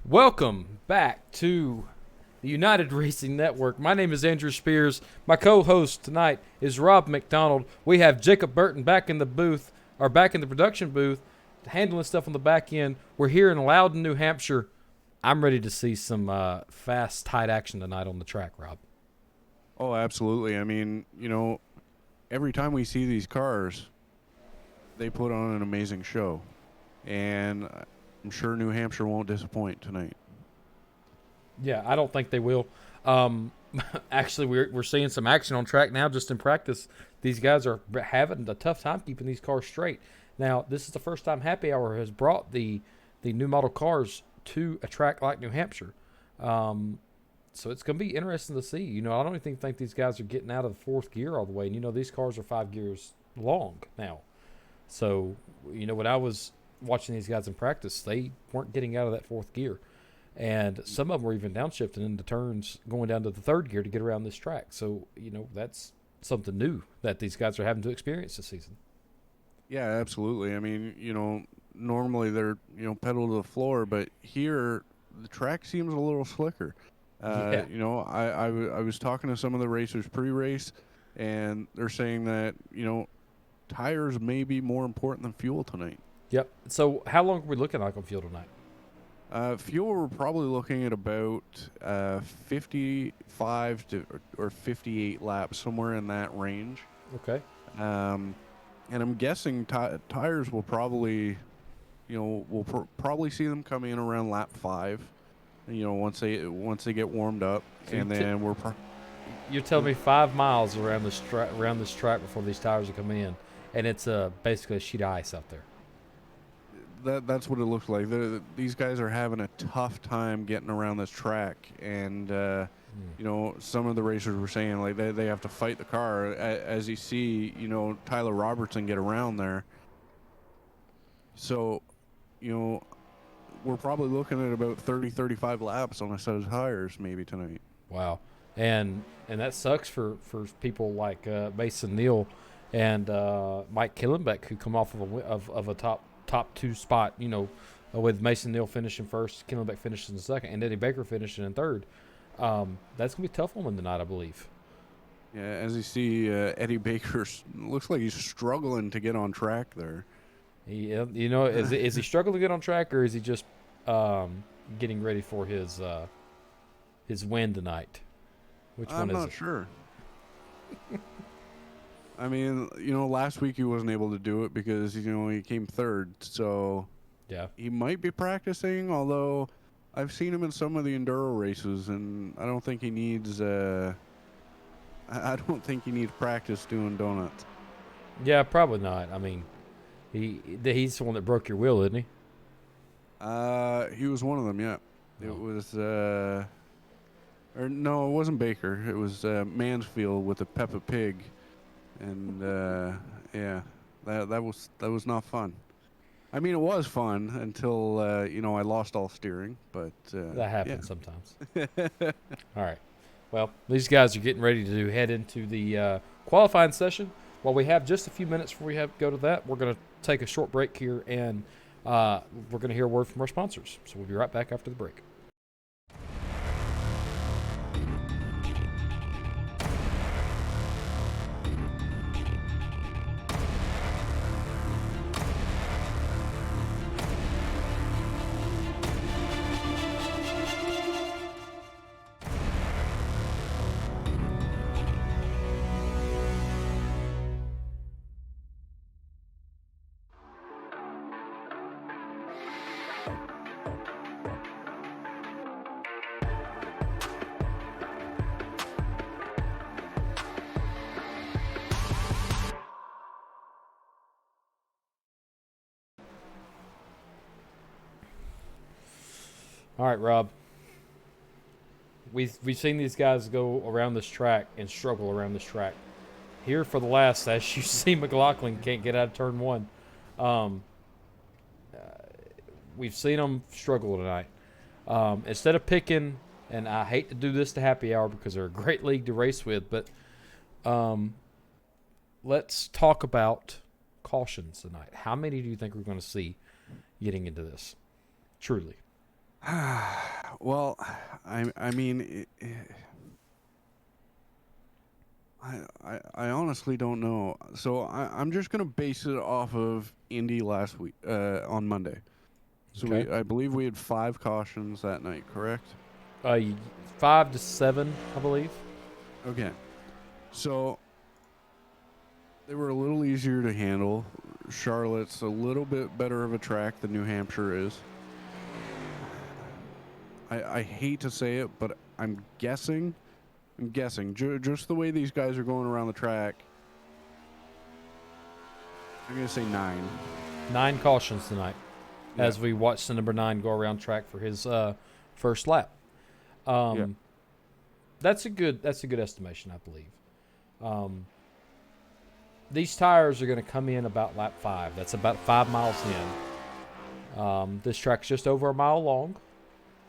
Welcome back to the United Racing Network. My name is Andrew Spears. My co-host tonight is Rob McDonald. We have Jacob Burton back in the booth, or back in the production booth, handling stuff on the back end. We're here in Loudon, New Hampshire. I'm ready to see some fast, tight action tonight on the track, Rob. Oh, absolutely. I mean, every time we see these cars, they put on an amazing show. And I'm sure New Hampshire won't disappoint tonight. Yeah, I don't think they will. Actually, we're seeing some action on track now just in practice. These guys are having a tough time keeping these cars straight. Now, this is the first time Happy Hour has brought the new model cars to a track like New Hampshire. So it's going to be interesting to see. I don't even think these guys are getting out of the fourth gear all the way. And, these cars are 5 gears long now. So, when I was watching these guys in practice, they weren't getting out of that fourth gear. And some of them were even downshifting into turns going down to the third gear to get around this track. So, that's something new that these guys are having to experience this season. Yeah, absolutely. I mean, normally they're, pedal to the floor, but here the track seems a little slicker. Yeah. I was talking to some of the racers pre-race, and they're saying that, tires may be more important than fuel tonight. Yep. So how long are we looking like on fuel tonight? Fuel, we're probably looking at about 55 or 58 laps, somewhere in that range. Okay. And I'm guessing tires will probably, probably see them come in around lap 5. Once they get warmed up, So and then you're telling me 5 miles around this track before these tires will come in, and it's basically a sheet of ice out there. That's what it looks like. These guys are having a tough time getting around this track, and some of the racers were saying like they have to fight the car. As you see, Tyler Robertson get around there. So, we're probably looking at about 30-35 laps on a set of tires maybe tonight. Wow, and that sucks for people like Mason Neal and Mike Killenbeck, who come off of a top 2 spot, with Mason Neal finishing first, Killenbeck finishing in second, and Eddie Baker finishing in third. That's going to be tough on them tonight, I believe. Yeah, as you see, Eddie Baker looks like he's struggling to get on track there. Is he struggling to get on track, or is he just getting ready for his win tonight? Which one is it? I'm not sure. I mean, last week he wasn't able to do it because, he came third. So yeah, he might be practicing, although I've seen him in some of the enduro races, and I don't think he needs practice doing donuts. Yeah, probably not. I mean, he's the one that broke your wheel, isn't he? He was one of them, yeah. Oh. It was, or no, it wasn't Baker. It was Mansfield with the Peppa Pig. And yeah, that was not fun. I mean, it was fun until I lost all steering, but that happens sometimes. All right. Well, these guys are getting ready to head into the qualifying session. While we have just a few minutes before we go to that, we're going to take a short break here, and we're going to hear a word from our sponsors. So we'll be right back after the break. All right, Rob. We've seen these guys go around this track and struggle around this track. Here for the last, as you see, McLaughlin can't get out of turn 1. We've seen them struggle tonight. Instead of picking, and I hate to do this to Happy Hour because they're a great league to race with, but let's talk about cautions tonight. How many do you think we're going to see getting into this? Truly. Well, I mean, I honestly don't know. So I'm just gonna base it off of Indy last week, on Monday. So Okay. I believe we had 5 cautions that night, correct? Uh, 5 to 7, I believe. Okay. So they were a little easier to handle. Charlotte's a little bit better of a track than New Hampshire is. I hate to say it, but I'm guessing, just the way these guys are going around the track, I'm going to say 9. 9 cautions tonight, Yeah. as we watched the number 9 go around track for his first lap. Yeah. That's a good estimation, I believe. These tires are going to come in about lap 5. That's about 5 miles in. This track's just over a mile long,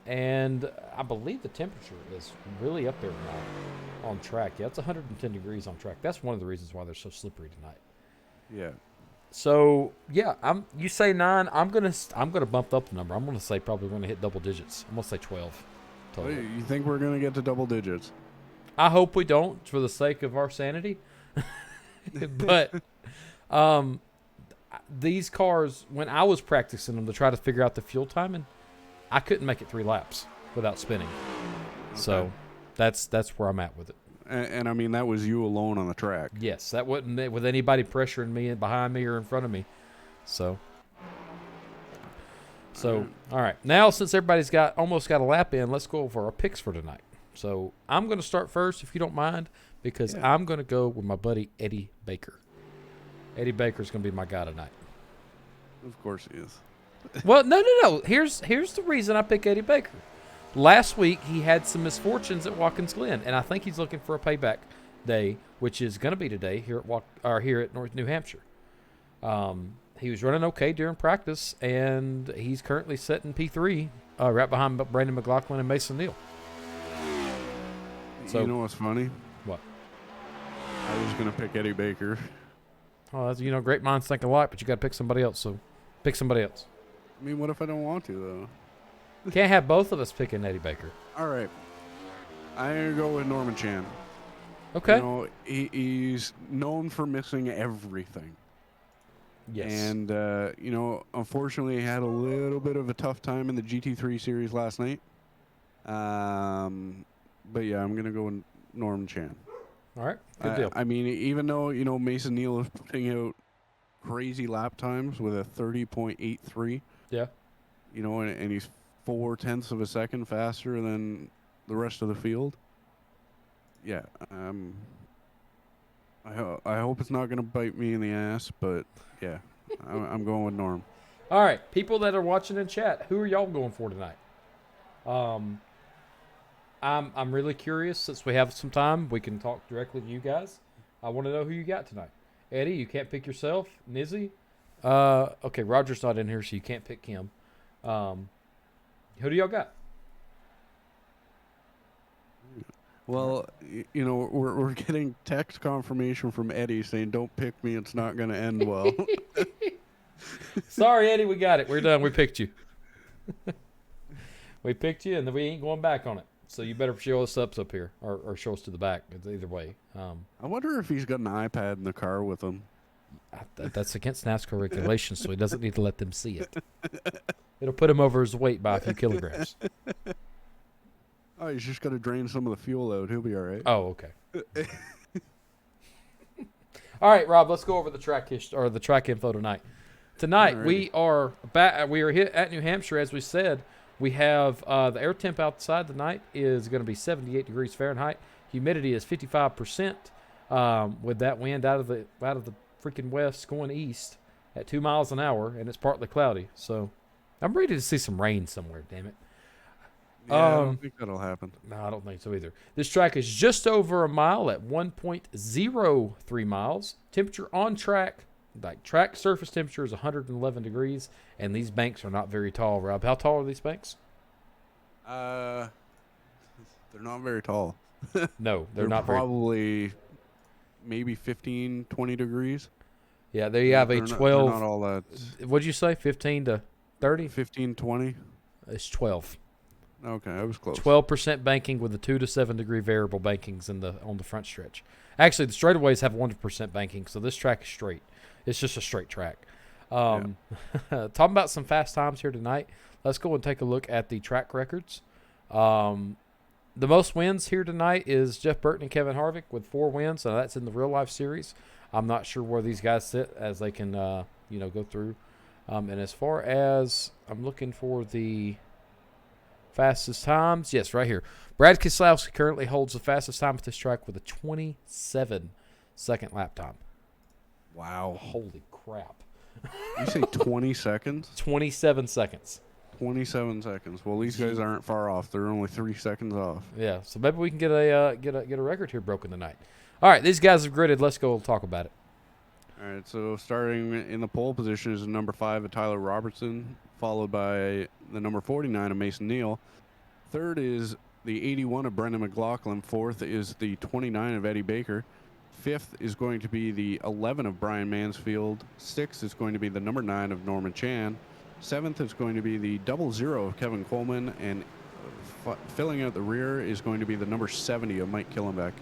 and I believe the temperature is really up there now on track. Yeah, it's 110 degrees on track. That's one of the reasons why they're so slippery tonight. Yeah. So yeah, you say 9. I'm gonna bump up the number. I'm gonna say probably going to hit double digits. I'm gonna say 12 total. You think we're going to get to double digits? I hope we don't, for the sake of our sanity. But these cars, when I was practicing them to try to figure out the fuel timing, I couldn't make it 3 laps without spinning. Okay. So that's where I'm at with it. And I mean, that was you alone on the track. Yes, that wasn't with anybody pressuring me and behind me or in front of me. So all right. Now, since everybody's almost got a lap in, let's go over our picks for tonight. So I'm going to start first, if you don't mind, because I'm going to go with my buddy Eddie Baker. Eddie Baker's going to be my guy tonight. Of course he is. Well, no. Here's the reason I pick Eddie Baker. Last week he had some misfortunes at Watkins Glen, and I think he's looking for a payback day, which is going to be today here at North New Hampshire. He was running okay during practice, and he's currently sitting P3 right behind Brandon McLaughlin and Mason Neal. So, you know what's funny? What? I was going to pick Eddie Baker. Oh, that's, great minds think alike, but you got to pick somebody else. So pick somebody else. I mean, what if I don't want to, though? Can't have both of us picking Eddie Baker. All right. I'm going to go with Norman Chan. Okay. He's known for missing everything. Yes. And, unfortunately, he had a little bit of a tough time in the GT3 series last night. But, yeah, I'm going to go with Norman Chan. All right. Good deal. I mean, even though, Mason Neal is putting out crazy lap times with a 30.83. Yeah. And he's 0.4 of a second faster than the rest of the field. Yeah. I hope it's not going to bite me in the ass, but yeah, I'm going with Norm. All right, people that are watching in chat, who are y'all going for tonight? I'm really curious. Since we have some time, we can talk directly to you guys. I want to know who you got tonight. Eddie, you can't pick yourself. Nizzy, okay, Roger's not in here, so you can't pick him. Who do y'all got? Well, we're getting text confirmation from Eddie saying, "Don't pick me; it's not going to end well." Sorry, Eddie, we got it. We're done. We picked you. We picked you, and then we ain't going back on it. So you better show us up here, or show us to the back. It's either way. I wonder if he's got an iPad in the car with him. That's against NASCAR regulations, so he doesn't need to let them see it. It'll put him over his weight by a few kilograms. Oh, he's just got to drain some of the fuel out. He'll be all right. Oh, okay. All right, Rob. Let's go over the track info tonight. Tonight Alrighty. we are back. We are here at New Hampshire, as we said. We have the air temp outside tonight is going to be 78 degrees Fahrenheit. Humidity is 55%. With that wind out of the freaking west going east at 2 miles an hour, and it's partly cloudy. So I'm ready to see some rain somewhere. Damn it. Yeah, I don't think that'll happen. No, I don't think so either. This track is just over a mile at 1.03 miles. Temperature on track, like track surface temperature, is 111 degrees, and these banks are not very tall, Rob. How tall are these banks? They're not very tall. No, they're not very. Probably maybe 15, 20 degrees. Yeah, there you have a 12. They're not all that. What'd you say, 15 to 30? 15, 20. It's 12. Okay, I was close. 12% banking with the 2 to 7 degree variable bankings on the front stretch. Actually, the straightaways have 100% banking, so this track is straight. It's just a straight track. Talking about some fast times here tonight, let's go and take a look at the track records. The most wins here tonight is Jeff Burton and Kevin Harvick with 4 wins. So that's in the real life series. I'm not sure where these guys sit as they can, go through. And as far as I'm looking for the fastest times, yes, right here. Brad Keselowski currently holds the fastest time at this track with a 27-second lap time. Wow. Holy crap. You say 20 seconds? 27 seconds. 27 seconds. Well, these guys aren't far off. They're only 3 seconds off. Yeah, so maybe we can get a record here broken tonight. All right, these guys have gridded. Let's go talk about it. All right, so starting in the pole position is number 5 of Tyler Robertson, followed by the number 49 of Mason Neal. Third is the 81 of Brendan McLaughlin. Fourth is the 29 of Eddie Baker. Fifth is going to be the 11 of Brian Mansfield. Sixth is going to be the number 9 of Norman Chan. Seventh is going to be the 00 of Kevin Coleman, and filling out the rear is going to be the number 70 of Mike Killenbeck.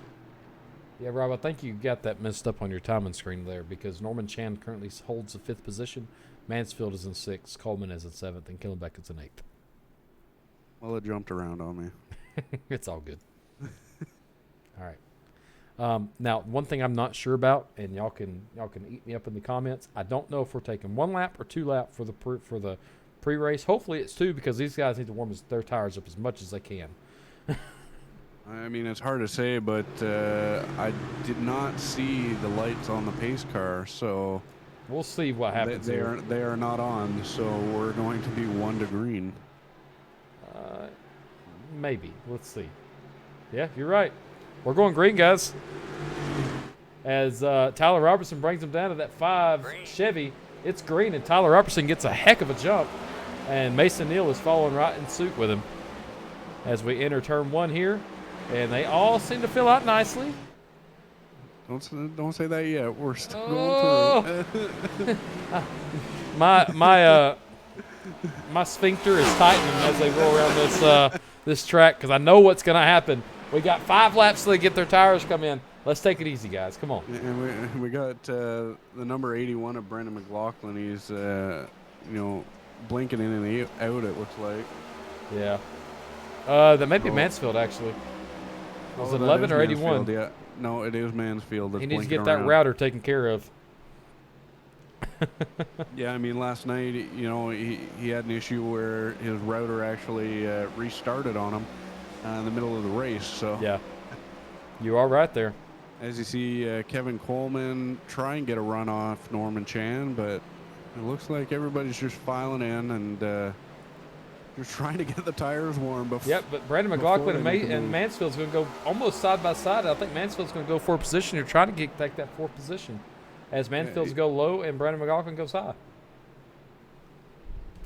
Yeah, Rob, I think you got that messed up on your timing screen there because Norman Chan currently holds the 5th position. Mansfield is in 6th, Coleman is in 7th, and Killenbeck is in 8th. Well, it jumped around on me. It's all good. All right. Now, one thing I'm not sure about, and y'all can eat me up in the comments. I don't know if we're taking 1 lap or 2 lap for the pre-race. Hopefully, it's 2 because these guys need to warm their tires up as much as they can. I mean, it's hard to say, but I did not see the lights on the pace car, so we'll see what happens. They are not on, so we're going to be 1 to green. Maybe. Let's see. Yeah, you're right. We're going green, guys. As Tyler Robertson brings him down to that 5 green Chevy, it's green, and Tyler Robertson gets a heck of a jump. And Mason Neal is following right in suit with him as we enter turn 1 here. And they all seem to fill out nicely. Don't say that yet. We're still going through. My sphincter is tightening as they roll around this track because I know what's going to happen. We got 5 laps till they get their tires come in. Let's take it easy, guys. Come on. And we got the number 81 of Brendan McLaughlin. He's blinking in and out. It looks like. Yeah. That may be Mansfield actually. Was it 11 or 81? Yeah. No, it is Mansfield. He needs to get that router taken care of. Yeah, I mean, last night, he had an issue where his router actually restarted on him in the middle of the race. So yeah, you are right there. As you see, Kevin Coleman try and get a run off Norman Chan, but it looks like everybody's just filing in and just trying to get the tires warm. Yep, but Brandon McLaughlin and Mansfield's going to go almost side by side. I think Mansfield's going to go 4th position. You're trying to take that 4th position as Mansfield's go low and Brandon McLaughlin goes high.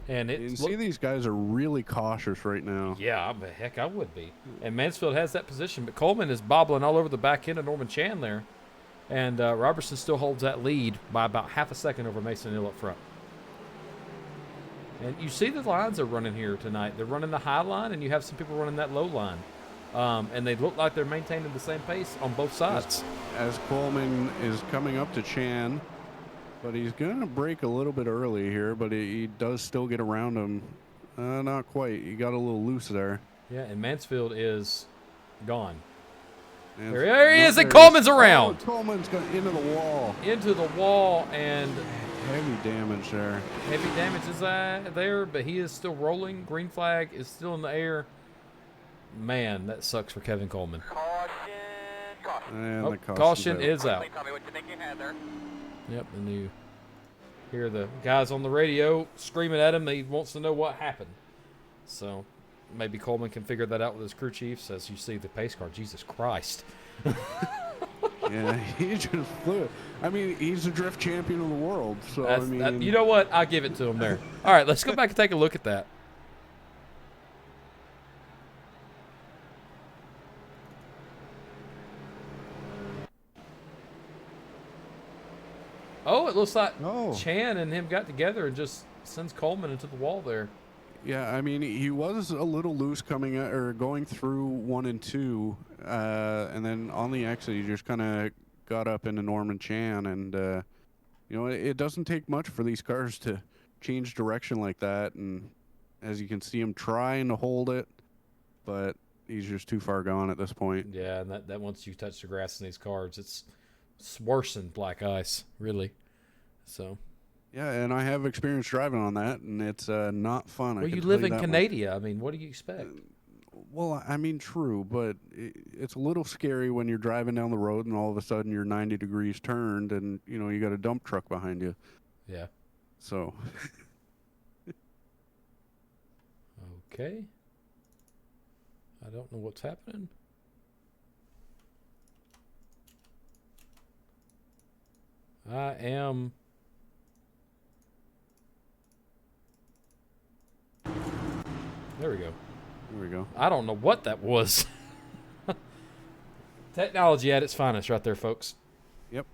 And see, these guys are really cautious right now. Yeah, heck, I would be. And Mansfield has that position, but Coleman is bobbling all over the back end of Norman Chan there. And Robertson still holds that lead by about half a second over Mason Hill up front. And you see the lines are running here tonight. They're running the high line, and you have some people running that low line. And they look like they're maintaining the same pace on both sides. As Coleman is coming up to Chan, but he's going to break a little bit early here, but he does still get around him. Not quite. He got a little loose there. Yeah, and Mansfield is gone. There he is, and Coleman's around. Oh, Coleman's gone into the wall. Into the wall, and heavy damage there. Heavy damage is there, but he is still rolling. Green flag is still in the air. Man, that sucks for Kevin Coleman. And caution is out. Yep, and you hear the guys on the radio screaming at him. He wants to know what happened. So maybe Coleman can figure that out with his crew chiefs as you see the pace car. Jesus Christ. Yeah, he just flew it. I mean, he's the drift champion of the world. So you know what? I'll give it to him there. All right, let's go back and take a look at that. Oh, it looks like Chan and him got together and just sends Coleman into the wall there. Yeah, I mean, he was a little loose coming or going through 1 and 2, and then on the exit, he just kind of got up into Norman Chan, and it doesn't take much for these cars to change direction like that, and as you can see him trying to hold it, but he's just too far gone at this point. Yeah, and that once you touch the grass in these cars, it's worse than black ice, really. So. Yeah, and I have experience driving on that, and it's not fun. Well, I can you tell live you in that much. Canada. I mean, what do you expect? Well, I mean, true, but it's a little scary when you're driving down the road and all of a sudden you're 90 degrees turned and, you got a dump truck behind you. Yeah. So. Okay. I don't know what's happening. I am... There we go. There we go. I don't know what that was. Technology at its finest right there, folks. Yep.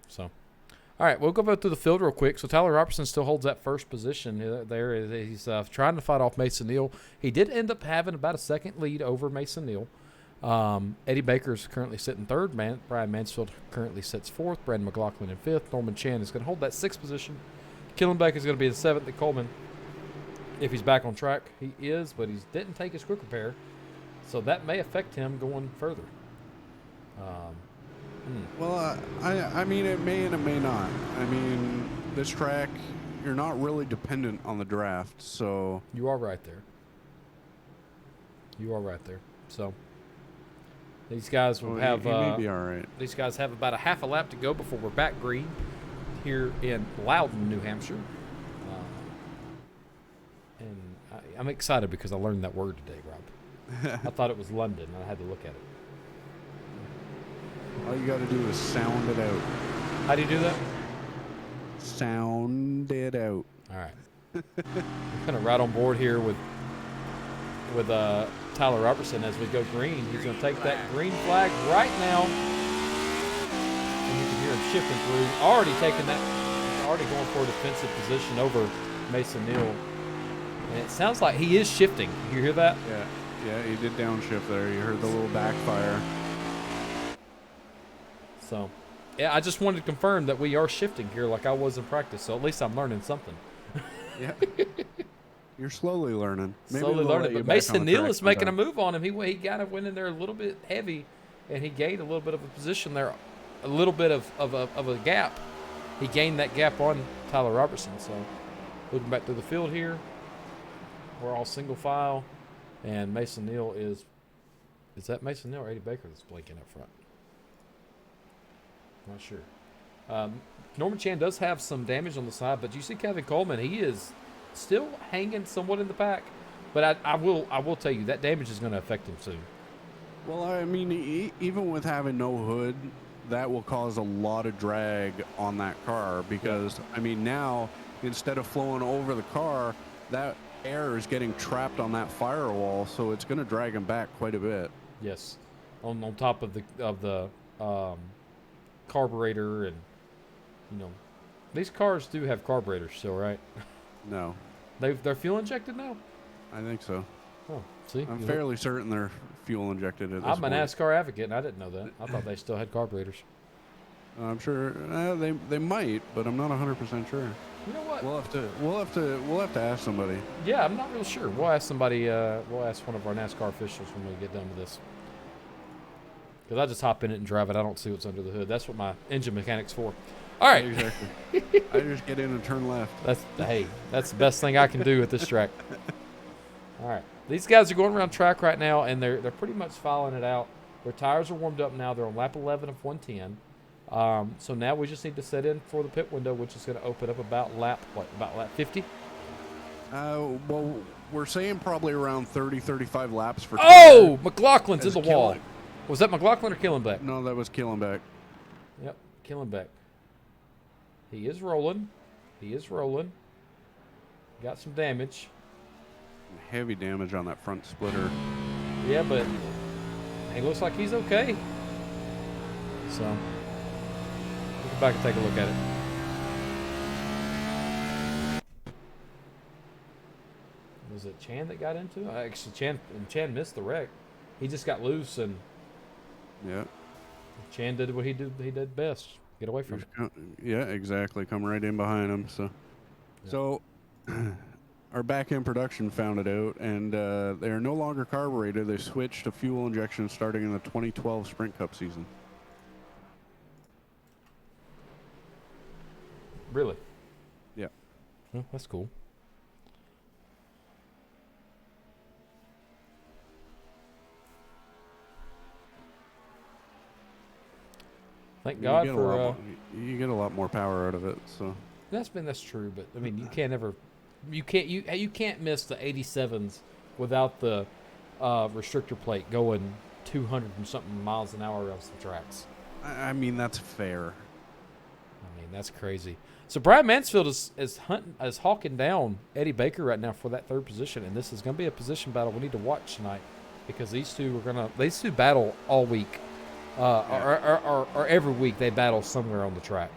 So, all right, we'll go through the field real quick. So Tyler Robertson still holds that first position there. He's trying to fight off Mason Neal. He did end up having about a second lead over Mason Neal. Eddie Baker's currently sitting third. Brian Mansfield currently sits fourth. Brandon McLaughlin in fifth. Norman Chan is going to hold that sixth position. Killenbeck is going to be in seventh. And Coleman, if he's back on track, he is, but he didn't take his quick repair, so that may affect him going further. Well, I mean, it may and it may not. I mean, this track, you're not really dependent on the draft, so... You are right there. You are right there. So, these guys will have... He may be all right. These guys have about a half a lap to go before we're back green here in Loudon, New Hampshire. And I'm excited because I learned that word today, Rob. I thought it was London. I had to look at it. All you got to do is sound it out. How do you do that? Sound it out. All right. We're kind of right on board here with Tyler Robertson as we go green. He's going to take that green flag right now. And you can hear him shifting through. Already going for a defensive position over Mason Neal. And it sounds like he is shifting. You hear that? Yeah, he did downshift there. You heard the little backfire. So, yeah, I just wanted to confirm that we are shifting here like I was in practice. So at least I'm learning something. Yeah. You're slowly learning. Slowly learning. But Mason Neal is making a move on him. He kind of went in there a little bit heavy, and he gained a little bit of a position there, a little bit of a gap. He gained that gap on Tyler Robertson. So, looking back through the field here, we're all single file, and Mason Neal is that Mason Neal or Eddie Baker that's blinking up front? Not sure. Norman Chan does have some damage on the side, but you see Kevin Coleman, he is still hanging somewhat in the pack. But I will tell you that damage is going to affect him soon. Well, I mean, even with having no hood, that will cause a lot of drag on that car because, I mean, now instead of flowing over the car, that air is getting trapped on that firewall, so it's going to drag him back quite a bit. Yes, on top of the carburetor, and these cars do have carburetors still, right? No, they're fuel injected now. I think so. Oh, see, I'm fairly certain they're fuel injected at this I'm a point. NASCAR advocate, and I didn't know that. I thought they still had carburetors. I'm sure they might, but I'm not 100% sure. You know what? We'll have to ask somebody. Yeah, I'm not real sure. We'll ask somebody. We'll ask one of our NASCAR officials when we get done with this. Because I just hop in it and drive it. I don't see what's under the hood. That's what my engine mechanic's for. All right. Exactly. I just get in and turn left. That's the best thing I can do at this track. All right. These guys are going around track right now, and they're pretty much filing it out. Their tires are warmed up now. They're on lap 11 of 110. So now we just need to set in for the pit window, which is going to open up about lap 50? Well, we're saying probably around 30, 35 laps for. Oh, McLaughlin's in the wall. Was that McLaughlin or Killenbeck? No, that was Killenbeck. Yep, Killenbeck. He is rolling. Got some damage. Heavy damage on that front splitter. Yeah, but he looks like he's okay. So, we'll go back and take a look at it. Was it Chan that got into it? Actually, Chan missed the wreck. He just got loose, and Yeah. Chan did what he did best. Get away from it. Yeah, exactly. Come right in behind him. So, Yeah. so our back-end production found it out, and they are no longer carbureted. They switched to fuel injection starting in the 2012 Sprint Cup season. Really? Yeah. Well, that's cool. Thank God for. You get a lot more power out of it. So That's true, but I mean, you can't miss the 87s without the restrictor plate going 200 and something miles an hour off the tracks. I mean, that's fair. I mean, that's crazy. So Brad Mansfield is hawking down Eddie Baker right now for that third position, and this is going to be a position battle we need to watch tonight because these two battle all week, or every week they battle somewhere on the track,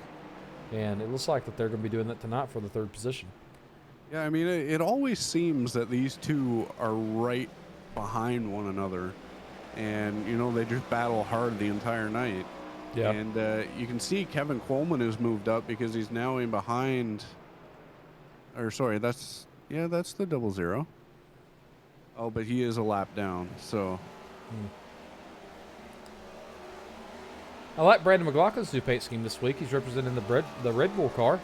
and it looks like that they're going to be doing that tonight for the third position. Yeah, I mean, it always seems that these two are right behind one another, and they just battle hard the entire night. Yeah. And you can see Kevin Coleman has moved up because he's now in behind. Or sorry, that's the 00. Oh, but he is a lap down. So. I like Brandon McLaughlin's new paint scheme this week. He's representing the Red Bull car,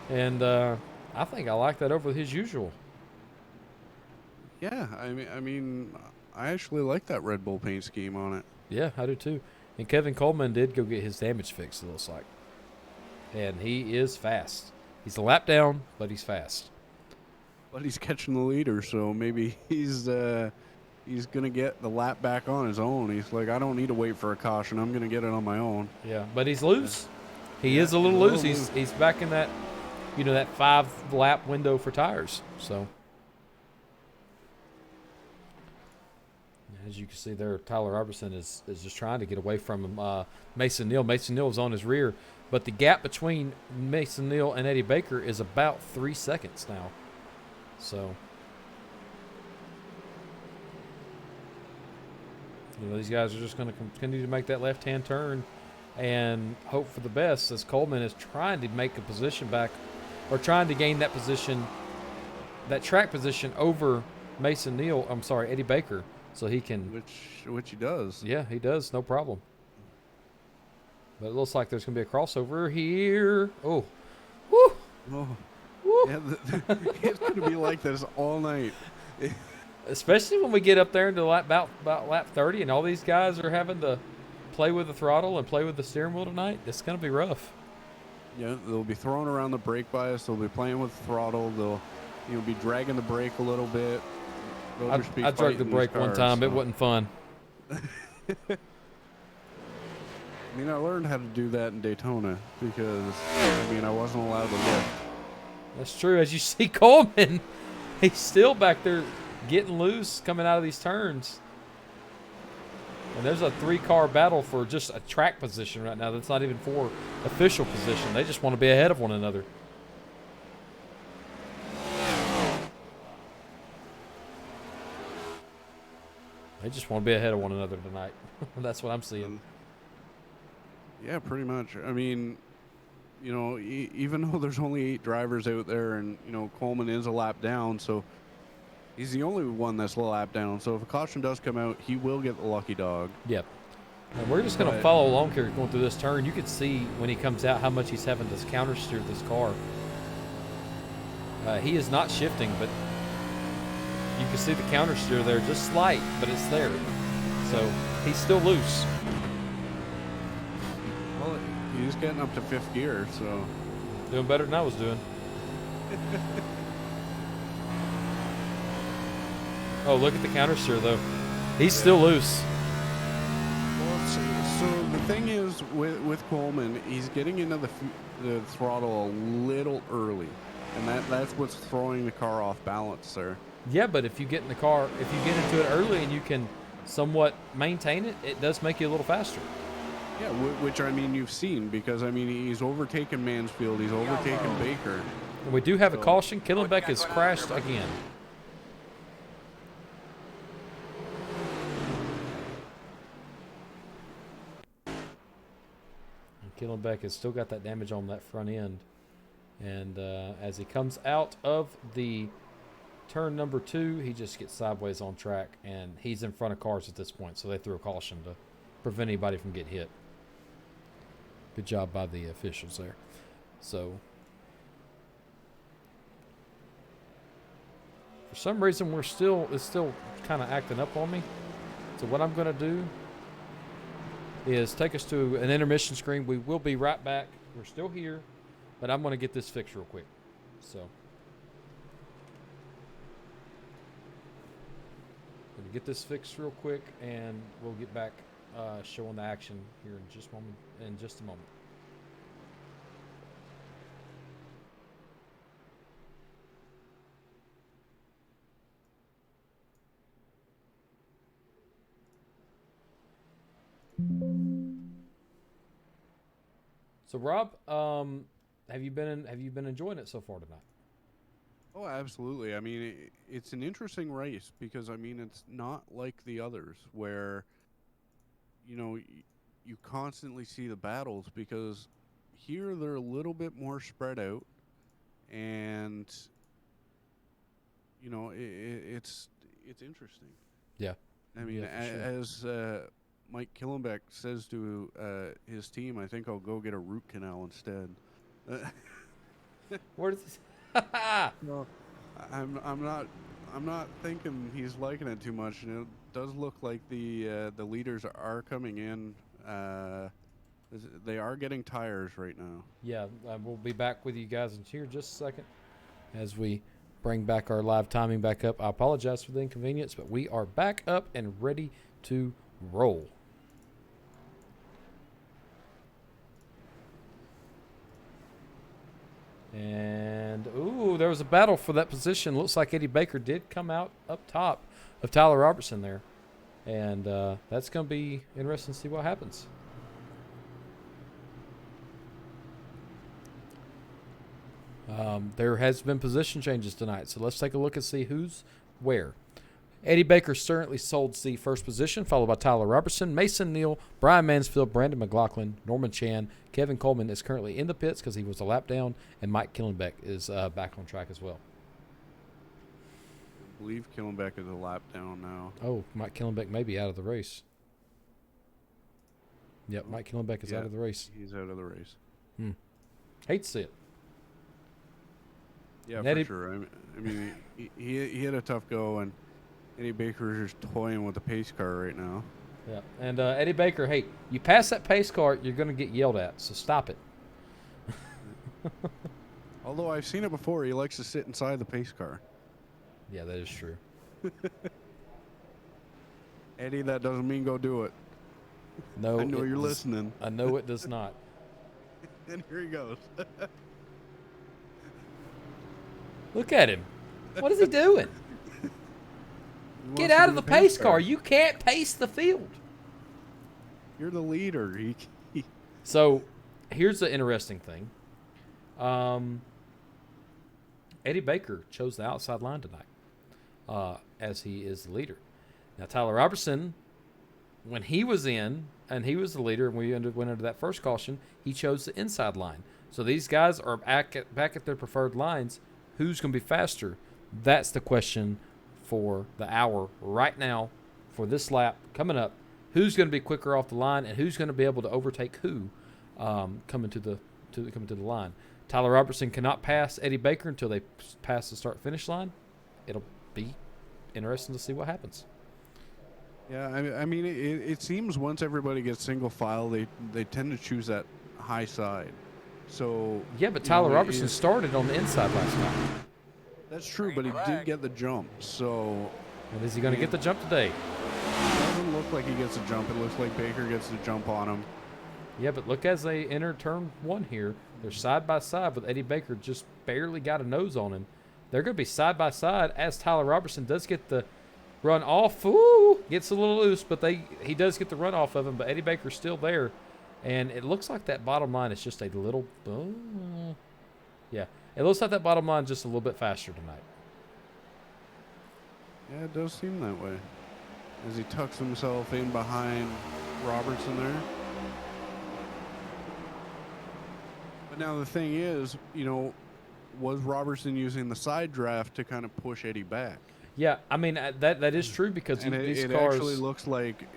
and I think I like that over his usual. Yeah, I mean, I actually like that Red Bull paint scheme on it. Yeah, I do too. And Kevin Coleman did go get his damage fixed, it looks like. And he is fast. He's a lap down, but he's fast. But he's catching the leader, so maybe he's going to get the lap back on his own. He's like, I don't need to wait for a caution. I'm going to get it on my own. Yeah, but he's loose. He is a little loose. He's back in that, that 5-lap window for tires. So, as you can see there, Tyler Robertson is just trying to get away from him. Mason Neal. Mason Neal is on his rear, but the gap between Mason Neal and Eddie Baker is about 3 seconds now. So, these guys are just going to continue to make that left-hand turn and hope for the best as Coleman is trying to make a position back or trying to gain that position, that track position over Eddie Baker. So he can, which he does. Yeah, he does, no problem. But it looks like there's going to be a crossover here. Oh, woo! Oh, woo! Yeah, it's going to be like this all night. Especially when we get up there into about lap 30, and all these guys are having to play with the throttle and play with the steering wheel tonight. It's going to be rough. Yeah, they'll be throwing around the brake bias. They'll be playing with the throttle. They'll, be dragging the brake a little bit. I dragged the brake one time. It wasn't fun. I mean, I learned how to do that in Daytona because, I wasn't allowed to lift. That's true. As you see Coleman, he's still back there getting loose coming out of these turns. And there's a 3-car battle for just a track position right now. That's not even for official position. They just want to be ahead of one another. They just want to be ahead of one another tonight. That's what I'm seeing. Yeah, pretty much. I mean, even though there's only 8 drivers out there and, Coleman is a lap down, so he's the only one that's a lap down. So if a caution does come out, he will get the lucky dog. Yep. And we're just going to follow along here going through this turn. You can see when he comes out how much he's having to counter steer this car. He is not shifting, but you can see the counter steer there, just slight, but it's there. So he's still loose. Well, he's getting up to 5th gear, so. Doing better than I was doing. Oh, look at the counter steer, though. He's still loose. Well, so the thing is with Coleman, he's getting into the throttle a little early. And that's what's throwing the car off balance there. Yeah, but if you get in the car, if you get into it early and you can somewhat maintain it, it does make you a little faster. Yeah, which, you've seen because, he's overtaken Mansfield. He's overtaken Baker. And we do have a caution. Killenbeck has crashed again. Killenbeck has still got that damage on that front end. And as he comes out of the turn number 2, he just gets sideways on track, and he's in front of cars at this point, so they threw a caution to prevent anybody from getting hit. Good job by the officials there. So, for some reason, it's still kind of acting up on me. So what I'm going to do is take us to an intermission screen. We will be right back. We're still here, but I'm going to get this fixed real quick. So, going to get this fixed real quick, and we'll get back showing the action here in just a moment. So Rob, have you been enjoying it so far tonight? Oh, absolutely. I mean, it's an interesting race because, I mean, it's not like the others where, you constantly see the battles, because here they're a little bit more spread out, and, it's interesting. Yeah. I mean, Yeah, for sure. as Mike Killenbeck says to his team, I think I'll go get a root canal instead. Where does this? No, I'm not thinking he's liking it too much, and it does look like the leaders are coming in. They are getting tires right now. Yeah, we'll be back with you guys in here just a second as we bring back our live timing back up. I apologize for the inconvenience, but we are back up and ready to roll. And, ooh, there was a battle for that position. Looks like Eddie Baker did come out up top of Tyler Robertson there. And that's going to be interesting to see what happens. There has been position changes tonight, so let's take a look and see who's where. Eddie Baker certainly holds the first position, followed by Tyler Robertson, Mason Neal, Brian Mansfield, Brandon McLaughlin, Norman Chan. Kevin Coleman is currently in the pits because he was a lap down, and Mike Killenbeck is back on track as well. I believe Killenbeck is a lap down now. Oh, Mike Killenbeck may be out of the race. Yep, Mike Killenbeck is out of the race. He's out of the race. Hate to see it. Yeah, Eddie, for sure. I mean, he had a tough go, and Eddie Baker is just toying with the pace car right now. Yeah, and Eddie Baker, hey, you pass that pace car, you're going to get yelled at, so stop it. Although I've seen it before, he likes to sit inside the pace car. Yeah, that is true. Eddie, that doesn't mean go do it. No, I know you're listening. I know it does not. And here he goes. Look at him. What is he doing? Get out of the pace car. You can't pace the field. You're the leader. So, here's the interesting thing. Eddie Baker chose the outside line tonight, as he is the leader. Now, Tyler Robertson, when he was in and he was the leader, and we went under that first caution, he chose the inside line. So these guys are back at their preferred lines. Who's going to be faster? That's the question for the hour right now for this lap coming up. Who's going to be quicker off the line, and who's going to be able to overtake who coming to the line? Tyler Robertson cannot pass Eddie Baker until they pass the start-finish line. It'll be interesting to see what happens. Yeah, I mean, it seems once everybody gets single file, they tend to choose that high side. So yeah, but Tyler Robertson started on the inside last time. That's true, but he did get the jump. So, and is he going to get the jump today? It doesn't look like he gets a jump. It looks like Baker gets the jump on him. Yeah, but look, as they enter turn one here, they're side by side with Eddie Baker just barely got a nose on him. They're going to be side by side as Tyler Robertson does get the run off. Ooh, gets a little loose, but he does get the run off of him, but Eddie Baker's still there. And it looks like that bottom line is just a little, yeah, it looks like that bottom line is just a little bit faster tonight. Yeah, it does seem that way. As he tucks himself in behind Robertson there. But now the thing is, was Robertson using the side draft to kind of push Eddie back? Yeah, I mean that is true because And these it cars actually looks like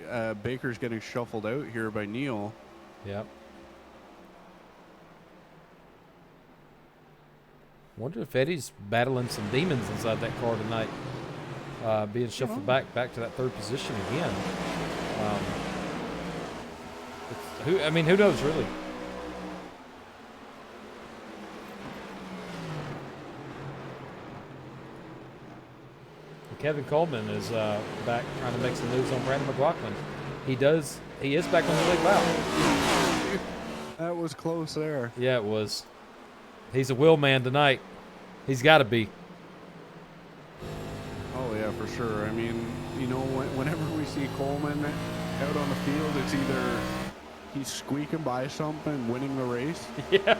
Baker's getting shuffled out here by Neal. Yeah. Wonder if Eddie's battling some demons inside that car tonight, being shuffled back to that third position again. Who knows really? Kevin Coleman is back trying to make some news on Brandon McLaughlin. He is back on the lead lap. That was close there. Yeah, it was. He's a wheel man tonight. He's got to be. Oh, yeah, for sure. I mean, whenever we see Coleman out on the field, it's either he's squeaking by something, winning the race, Yeah,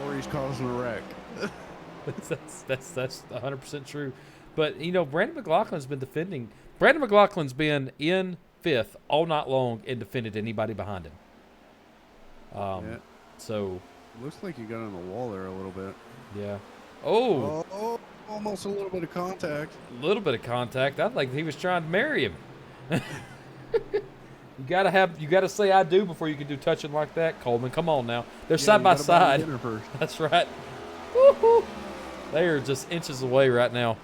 or he's causing a wreck. that's 100% true. But Brandon McLaughlin's been defending. Brandon McLaughlin's been in fifth all night long and defended anybody behind him. Yeah. So Looks like you got on the wall there a little bit. yeah. Oh, almost a little bit of contact. a little bit of contact. I think he was trying to marry him. You gotta say I do before you can do touching like that, Coleman. Come on now. They're side by side. That's right. Woo-hoo. They are just inches away right now.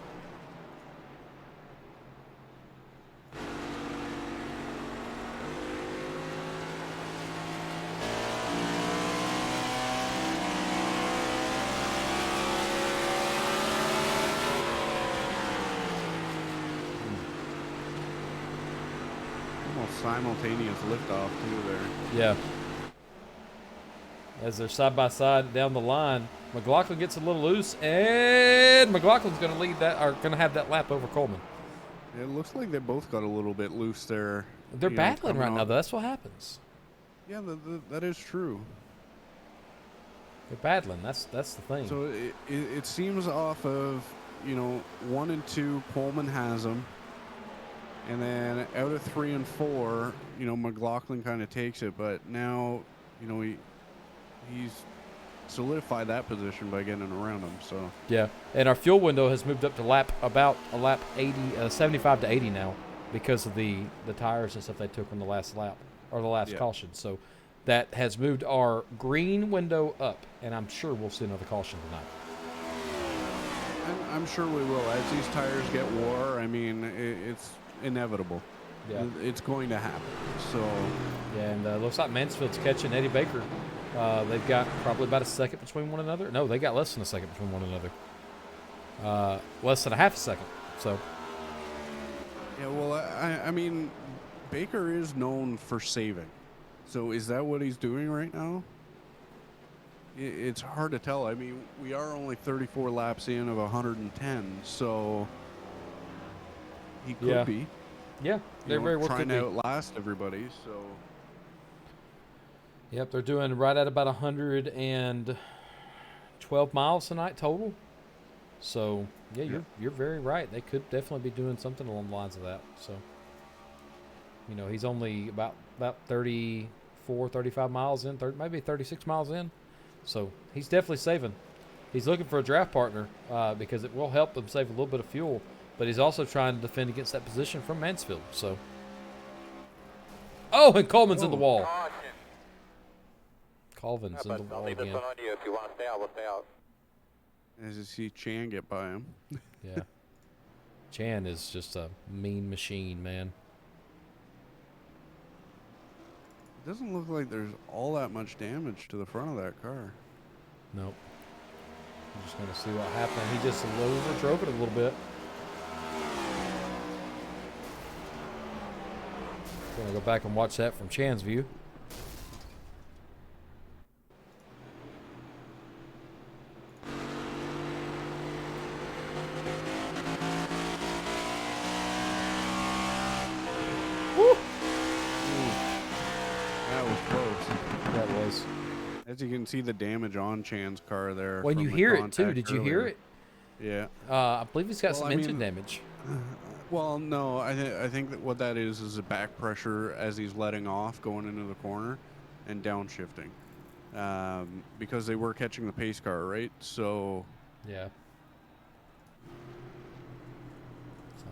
Simultaneous liftoff too there. Yeah. As they're side by side down the line, McLaughlin gets a little loose, and McLaughlin's going to lead that, or going to have that lap over Coleman. It looks like they both got a little bit loose there. They're battling right now, though. That's what happens. Yeah, that is true. They're battling. That's the thing. So it seems off of 1 and 2, Coleman has them. And then out of 3 and 4, McLaughlin kind of takes it, but now, he's solidified that position by getting around him. So yeah, and our fuel window has moved up to about a lap 80, 75 to 80 now because of the tires and stuff they took on the last lap or the last caution. So that has moved our green window up, and I'm sure we'll see another caution tonight. I'm sure we will. As these tires get wore, I mean, it's inevitable. Yeah, it's going to happen. So yeah, and looks like Mansfield's catching Eddie Baker. They've got probably about a second between one another. No, they got less than a second between one another. Less than a half a second. So yeah, well, I mean, Baker is known for saving. So is that what he's doing right now? It's hard to tell. I mean, we are only 34 laps in of 110, so he could be. Yeah, they're very well trying to outlast everybody. So. Yep, they're doing right at about 112 miles tonight total. So yeah, you're very right. They could definitely be doing something along the lines of that. So he's only about 34, 35 miles in, maybe 36 miles in. So he's definitely saving. He's looking for a draft partner because it will help them save a little bit of fuel. But he's also trying to defend against that position from Mansfield. So, and Coleman's in the wall. Colvin's in the wall again. If you want to stay out, we'll stay out. As you see Chan get by him. Yeah. Chan is just a mean machine, man. It doesn't look like there's all that much damage to the front of that car. Nope. I'm just going to see what happened. He just overdrove it a little bit. Going to go back and watch that from Chan's view. Woo! That was close. That was. As you can see the damage on Chan's car there. When you hear it too, did you hear it? Yeah. I believe he's got some engine damage. Well, no, I think that what that is a back pressure as he's letting off, going into the corner, and downshifting. because they were catching the pace car, right? So Yeah.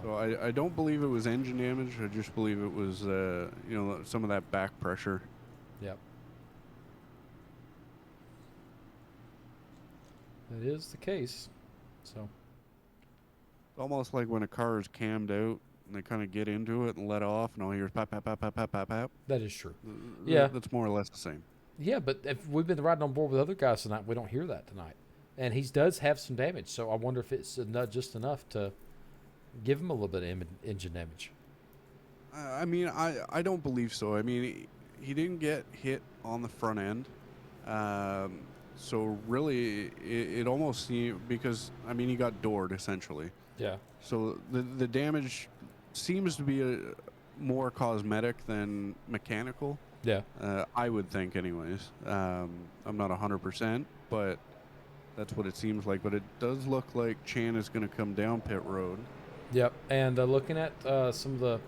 So I don't believe it was engine damage. I just believe it was, some of that back pressure. Yep. That is the case. So. Almost like when a car is cammed out and they kind of get into it and let off, and all you hear is pap, pap, pap, pap, pap, pap, pap. That is true. Yeah. That's more or less the same. Yeah, but if we've been riding on board with other guys tonight, we don't hear that tonight. And he does have some damage, so I wonder if it's just enough to give him a little bit of engine damage. I mean, I don't believe so. I mean, he didn't get hit on the front end. So really, it almost seemed, because, I mean, he got doored, essentially. Yeah. So the damage seems to be more cosmetic than mechanical. Yeah. I would think, anyways. I'm not 100%, but that's what it seems like. But it does look like Chan is going to come down pit road. Yep. And looking at some of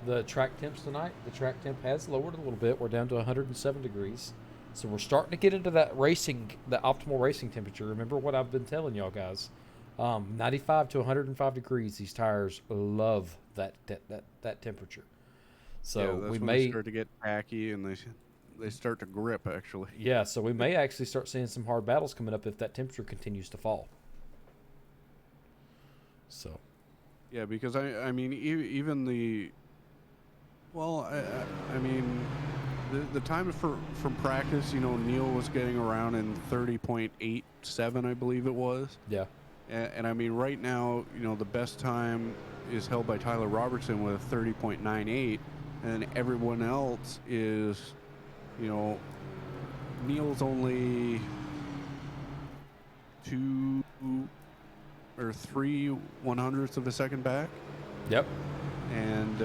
the track temps tonight, the track temp has lowered a little bit. We're down to 107 degrees. So we're starting to get into that the optimal racing temperature. Remember what I've been telling y'all guys. 95 to 105 degrees. These tires love that temperature. So yeah, that's we when may they start to get tacky and they start to grip, actually. Yeah, so we may actually start seeing some hard battles coming up if that temperature continues to fall. So. Yeah, because I mean, even the. Well, I mean, the time from practice, Neil was getting around in 30.87, I believe it was. Yeah. And I mean, right now, the best time is held by Tyler Robertson with 30.98, and everyone else is, Neil's only 2 or 3 100ths of a second back. Yep. And,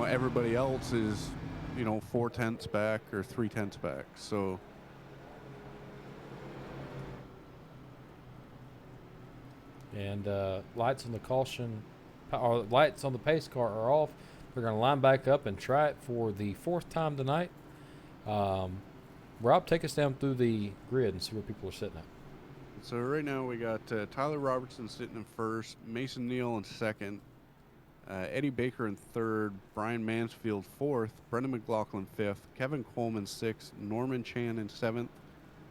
everybody else is, 4/10 back or 3/10 back. So. And lights on the caution, or lights on the pace car are off. They're going to line back up and try it for the 4th time tonight. Rob, take us down through the grid and see where people are sitting at. So right now we got Tyler Robertson sitting in first, Mason Neal in second, Eddie Baker in third, Brian Mansfield fourth, Brendan McLaughlin fifth, Kevin Coleman sixth, Norman Chan in seventh,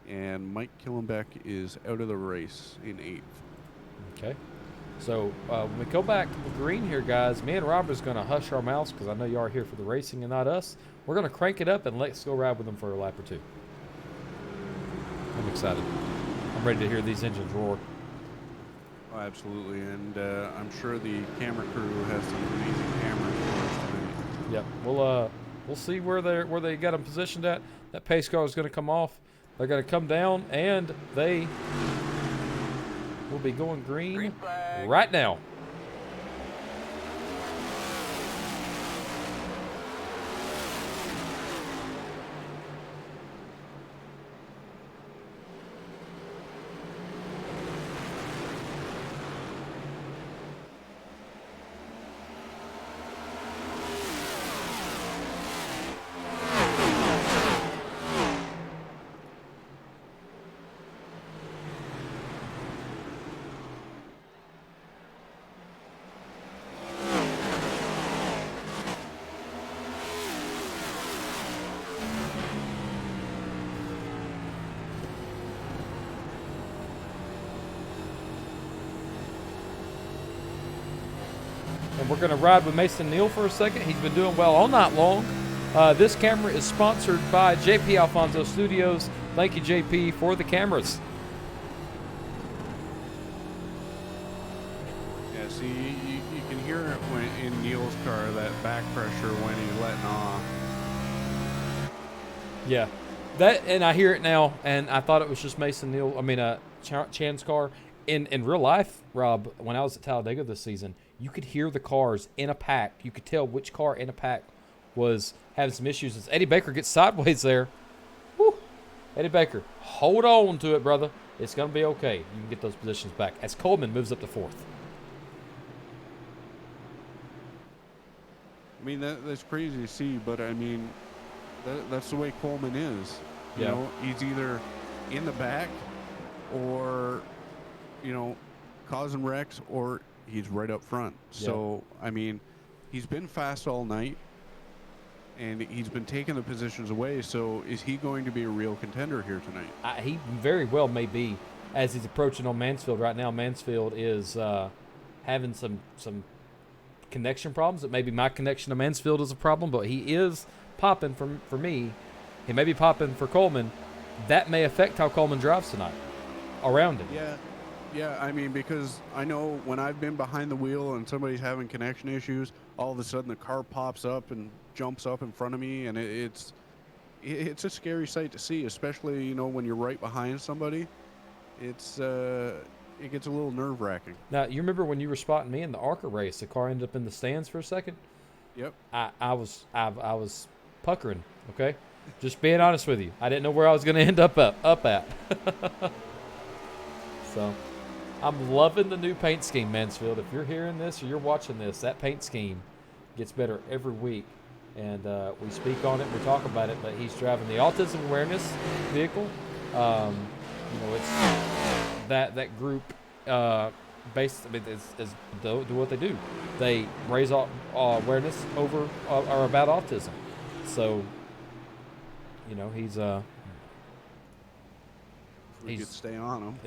and Mike Killenbeck is out of the race in eighth. Okay. So when we go back to the green here, guys, me and Robert is going to hush our mouths because I know you are here for the racing and not us. We're going to crank it up and let's go ride with them for a lap or two. I'm excited. I'm ready to hear these engines roar. Oh, absolutely, and I'm sure the camera crew has some amazing cameras for us tonight. Yep. We'll see where they got them positioned at. That pace car is going to come off. They're going to come down, and they will be going green right now. And we're going to ride with Mason Neal for a second. He's been doing well all night long. This camera is sponsored by JP Alfonso Studios. Thank you, JP, for the cameras. Yeah, see, you can hear it in Neil's car, that back pressure when he's letting off. Yeah, that, and I hear it now, and I thought it was just Mason Neal. I mean, Chan's car. In real life, Rob, when I was at Talladega this season, you could hear the cars in a pack. You could tell which car in a pack was having some issues. As Eddie Baker gets sideways there. Whew. Eddie Baker, hold on to it, brother. It's going to be okay. You can get those positions back. As Coleman moves up to fourth. I mean, that's crazy to see, but I mean, that's the way Coleman is. You Yeah. know, he's either in the back or, causing wrecks, or he's right up front. Yeah. So, I mean, he's been fast all night, and he's been taking the positions away. So, is he going to be a real contender here tonight? He very well may be, as he's approaching on Mansfield right now. Mansfield is having some connection problems. It may be my connection to Mansfield is a problem, but he is popping for me. He may be popping for Coleman. That may affect how Coleman drives tonight around him. Yeah, I mean, because I know when I've been behind the wheel and somebody's having connection issues, all of a sudden the car pops up and jumps up in front of me, and it's a scary sight to see, especially, when you're right behind somebody. It gets a little nerve-wracking. Now, you remember when you were spotting me in the ARCA race, the car ended up in the stands for a second? Yep. I was puckering, okay? Just being honest with you. I didn't know where I was going to end up at. So, I'm loving the new paint scheme, Mansfield. If you're hearing this or you're watching this, that paint scheme gets better every week. And we speak on it, we talk about it, but he's driving the autism awareness vehicle. It's that group based, I mean, is do what they do. They raise awareness over or about autism. So, he's We could stay on him.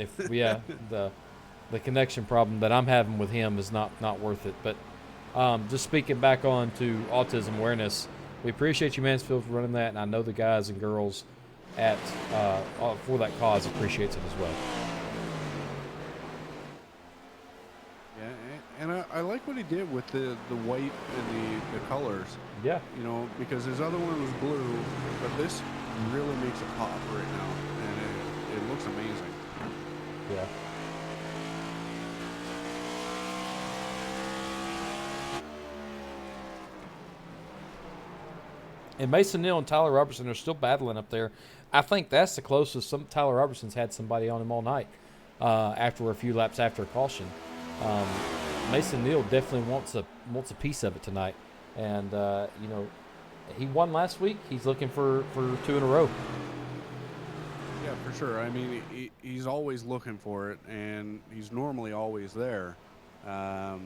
the connection problem that I'm having with him is not worth it. But just speaking back on to autism awareness, we appreciate you, Mansfield, for running that, and I know the guys and girls at for that cause appreciates it as well. Yeah, and I like what he did with the white and the colors. Yeah. Because his other one was blue, but this really makes it pop right now, and it looks amazing. Yeah. And Mason Neal and Tyler Robertson are still battling up there. I think that's the closest Tyler Robertson's had somebody on him all night after a few laps after a caution. Mason Neal definitely wants a piece of it tonight. And, he won last week. He's looking for 2 in a row. Yeah, for sure. I mean, he's always looking for it, and he's normally always there. But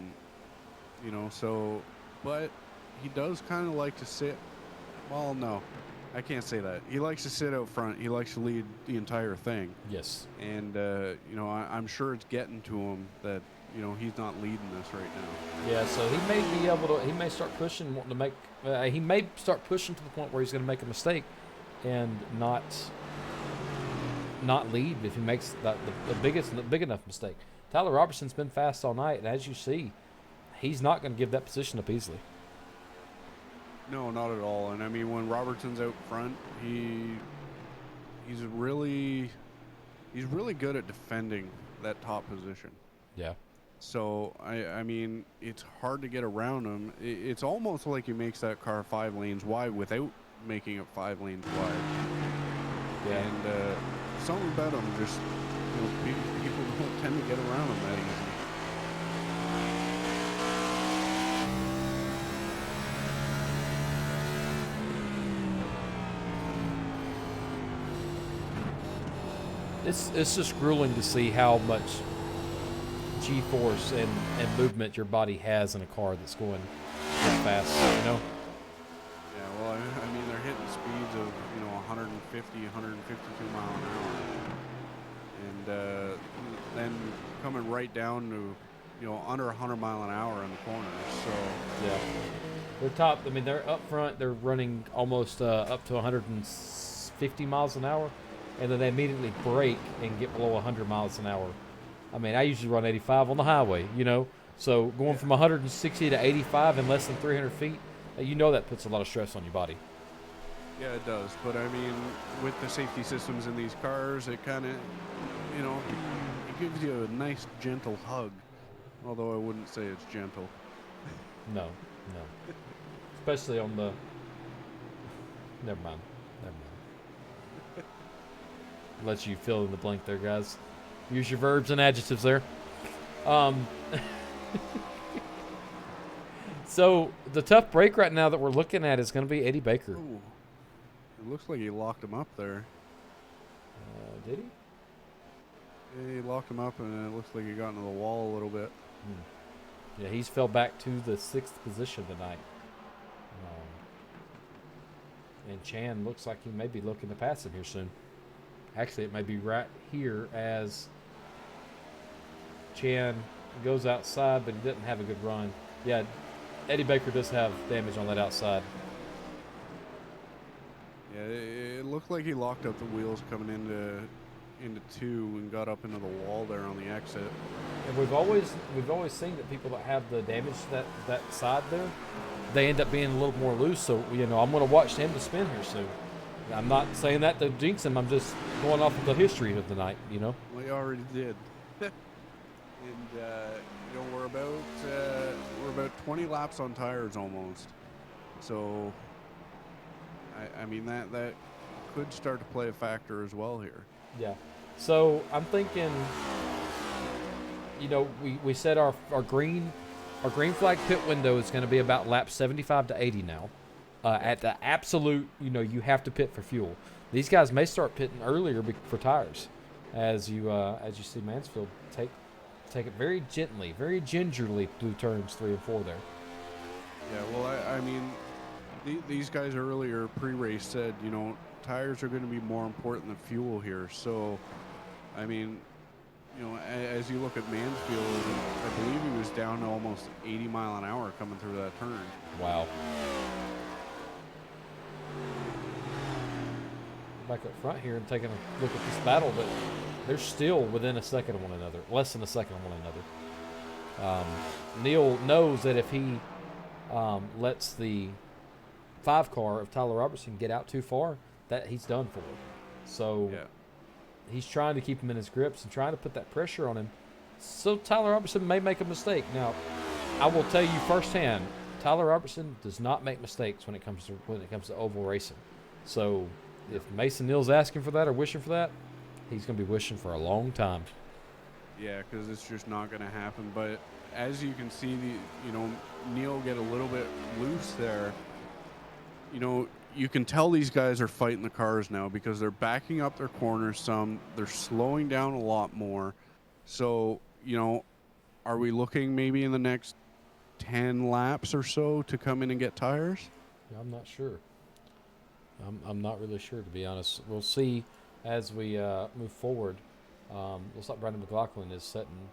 he does kind of like to sit. Well, no, I can't say that. He likes to sit out front. He likes to lead the entire thing. Yes. And, I'm sure it's getting to him that, he's not leading this right now. Yeah, so he may be able to, he may start pushing, wanting to make, he may start pushing to the point where he's going to make a mistake and not lead if he makes the big enough mistake. Tyler Robertson's been fast all night, and as you see, he's not going to give that position up easily. No, not at all. And I mean, when Robertson's out front, he's really good at defending that top position. Yeah. So I mean, it's hard to get around him. It's almost like he makes that car 5 lanes wide without making it 5 lanes wide. Yeah. And something about him, just people don't tend to get around him that easy. It's just grueling to see how much G-force and movement your body has in a car that's going this fast, Yeah, well, I mean, they're hitting speeds of, 150, 152 mile an hour. And then coming right down to, under 100 mile an hour in the corners. So, yeah. They're top. I mean, they're up front. They're running almost up to 150 miles an hour. And then they immediately brake and get below 100 miles an hour. I mean, I usually run 85 on the highway, So going from 160 to 85 in less than 300 feet, that puts a lot of stress on your body. Yeah, it does. But, I mean, with the safety systems in these cars, it kind of, it gives you a nice, gentle hug. Although I wouldn't say it's gentle. No. Especially on the... Never mind. Let you fill in the blank there, guys. Use your verbs and adjectives there. So the tough break right now that we're looking at is going to be Eddie Baker. Ooh. It looks like he locked him up there. Did he? He locked him up, and it looks like he got into the wall a little bit. Yeah, he's fell back to the 6th position tonight. And Chan looks like he may be looking to pass him here soon. Actually, it may be right here as Chan goes outside, but he didn't have a good run. Yeah, Eddie Baker does have damage on that outside. Yeah, it looked like he locked up the wheels coming into 2 and got up into the wall there on the exit. And we've always seen that people that have the damage to that side there, they end up being a little more loose. So I'm going to watch him to spin here soon. I'm not saying that to jinx him. I'm just going off of the history of the night. Well, he already did. And we're about 20 laps on tires almost. So I mean that could start to play a factor as well here. Yeah. So I'm thinking, we said our green flag pit window is going to be about lap 75 to 80 now. At the absolute, you have to pit for fuel. These guys may start pitting earlier for tires, as you see Mansfield take it very gently, very gingerly through turns 3 and 4 there. Yeah. Well, I mean, these guys earlier pre-race said, tires are going to be more important than fuel here. So, I mean, as you look at Mansfield, I believe he was down to almost 80 mile an hour coming through that turn. Wow. Back up front here and taking a look at this battle, but they're still within a second of one another, less than a second of one another. Neil knows that if he lets the 5 car of Tyler Robertson get out too far, that he's done for. So he's trying to keep him in his grips and trying to put that pressure on him. So Tyler Robertson may make a mistake. Now, I will tell you firsthand, Tyler Robertson does not make mistakes when it comes to oval racing. So if Mason Neal's asking for that or wishing for that, he's going to be wishing for a long time. Yeah, because it's just not going to happen. But as you can see, Neal get a little bit loose there. You can tell these guys are fighting the cars now because they're backing up their corners some. They're slowing down a lot more. So, are we looking maybe in the next 10 laps or so to come in and get tires? Yeah, I'm not sure. I'm not really sure, to be honest. We'll see as we move forward. Looks like Brandon McLaughlin is sitting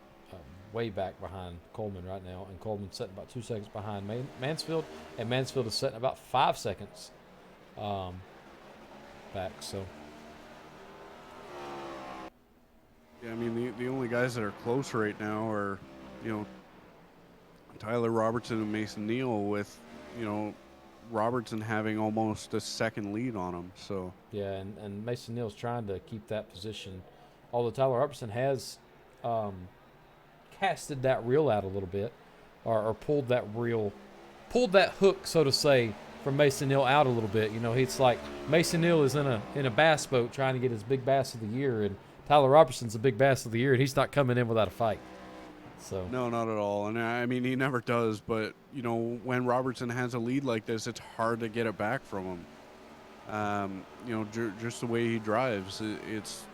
way back behind Coleman right now, and Coleman's sitting about 2 seconds behind Mansfield, and Mansfield is sitting about 5 seconds back. So, yeah, I mean the only guys that are close right now are Tyler Robertson and Mason Neal, with Robertson having almost a second lead on him. So yeah, and Mason Neal's trying to keep that position, although Tyler Robertson has casted that reel out a little bit, or pulled that hook, so to say, from Mason Neal out a little bit. It's like Mason Neal is in a bass boat trying to get his big bass of the year, and Tyler Robertson's a big bass of the year, and he's not coming in without a fight. So no, not at all. And I mean, he never does. But when Robertson has a lead like this, it's hard to get it back from him. Just the way he drives, it's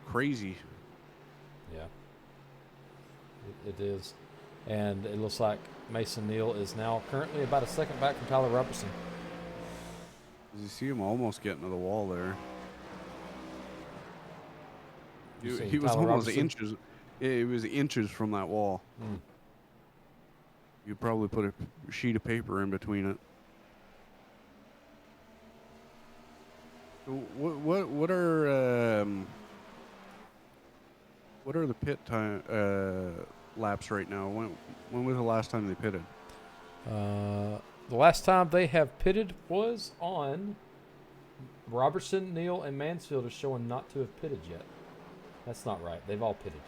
crazy. Yeah, it is. And it looks like Mason Neal is now currently about a second back from Tyler Robertson. You see him almost getting to the wall there. He was Tyler almost Robertson? inches. Yeah, he was inches from that wall. You'd probably put a sheet of paper in between it. So what are the pit time laps right now? When was the last time they pitted? The last time they have pitted was on Robertson, Neal, and Mansfield are showing not to have pitted yet. That's not right. They've all pitted.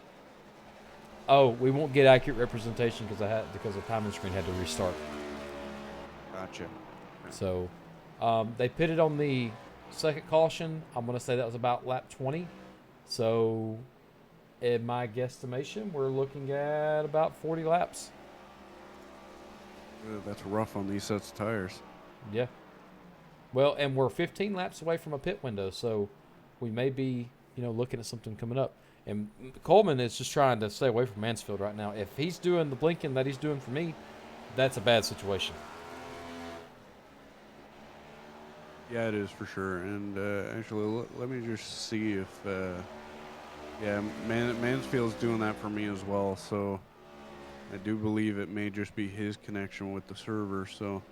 Oh, we won't get accurate representation because the timing screen had to restart. Gotcha. Okay. So they pitted on the second caution. I'm going to say that was about lap 20. So in my guesstimation, we're looking at about 40 laps. That's rough on these sets of tires. Yeah. Well, and we're 15 laps away from a pit window. So we may be, looking at something coming up. And Coleman is just trying to stay away from Mansfield right now. If he's doing the blinking that he's doing for me, that's a bad situation. Yeah, it is for sure. And actually, let me just see if, Mansfield's doing that for me as well. So I do believe it may just be his connection with the server. So,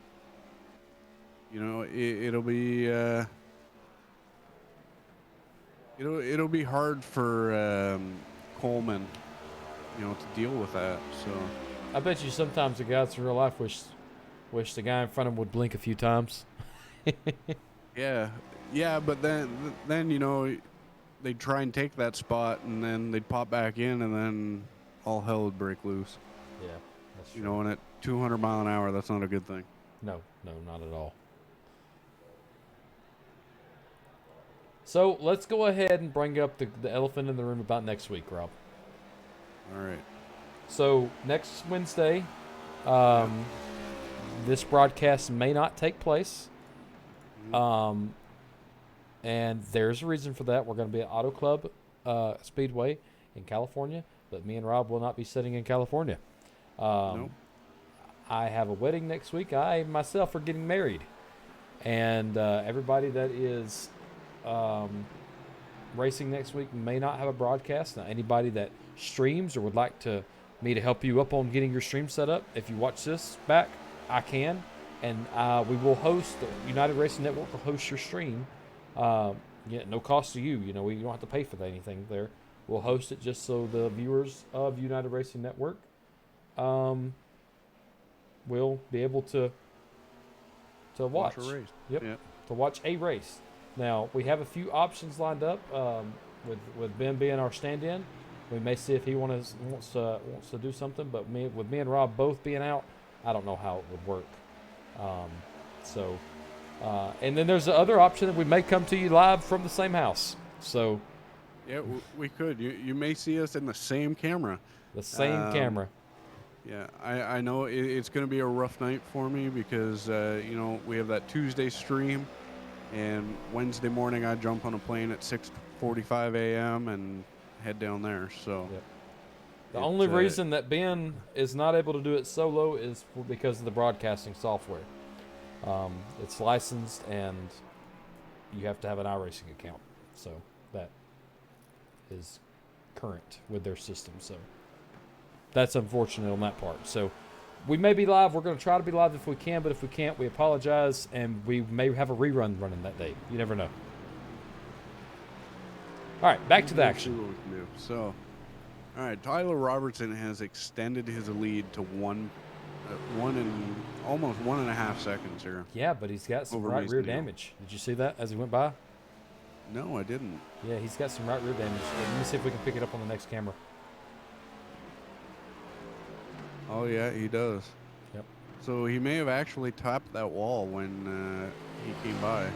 it'll be it'll be hard for Coleman, to deal with that. So I bet you sometimes the guys in real life wish the guy in front of him would blink a few times. yeah, but then they'd try and take that spot, and then they'd pop back in, and then all hell would break loose. Yeah, that's true. And at 200 mile an hour, that's not a good thing. No, not at all. So let's go ahead and bring up the elephant in the room about next week, Rob. All right. So next Wednesday, this broadcast may not take place. And there's a reason for that. We're going to be at Auto Club Speedway in California, but me and Rob will not be sitting in California. Nope. I have a wedding next week. I myself are getting married, and everybody that is racing next week may not have a broadcast. Now, anybody that streams or would like me to help you up on getting your stream set up, if you watch this back, I can. And we will host, the United Racing Network will host your stream. No cost to you. You don't have to pay for anything there. We'll host it just so the viewers of United Racing Network will be able to watch. A race. Yep. To watch a race. Now, we have a few options lined up with Ben being our stand-in. We may see if he wants to do something, but with me and Rob both being out, I don't know how it would work. And then there's the other option that we may come to you live from the same house. So, yeah, we could. You may see us in the same camera. The same camera. Yeah, I know it's going to be a rough night for me because we have that Tuesday stream, and Wednesday morning I jump on a plane at 6:45 a.m. and head down there. So. Yep. The only reason that Ben is not able to do it solo is because of the broadcasting software. It's licensed, and you have to have an iRacing account. So that is current with their system. So that's unfortunate on that part. So we may be live. We're going to try to be live if we can, but if we can't, we apologize, and we may have a rerun running that day. You never know. All right, back to the action. So. All right, Tyler Robertson has extended his lead to almost 1.5 seconds here. Yeah, but he's got some over right rear Mason Hill. damage. Did you see that as he went by? No, I didn't. Yeah, he's got some right rear damage. Let me see if we can pick it up on the next camera. Oh, yeah, he does. Yep. So he may have actually tapped that wall when he came by.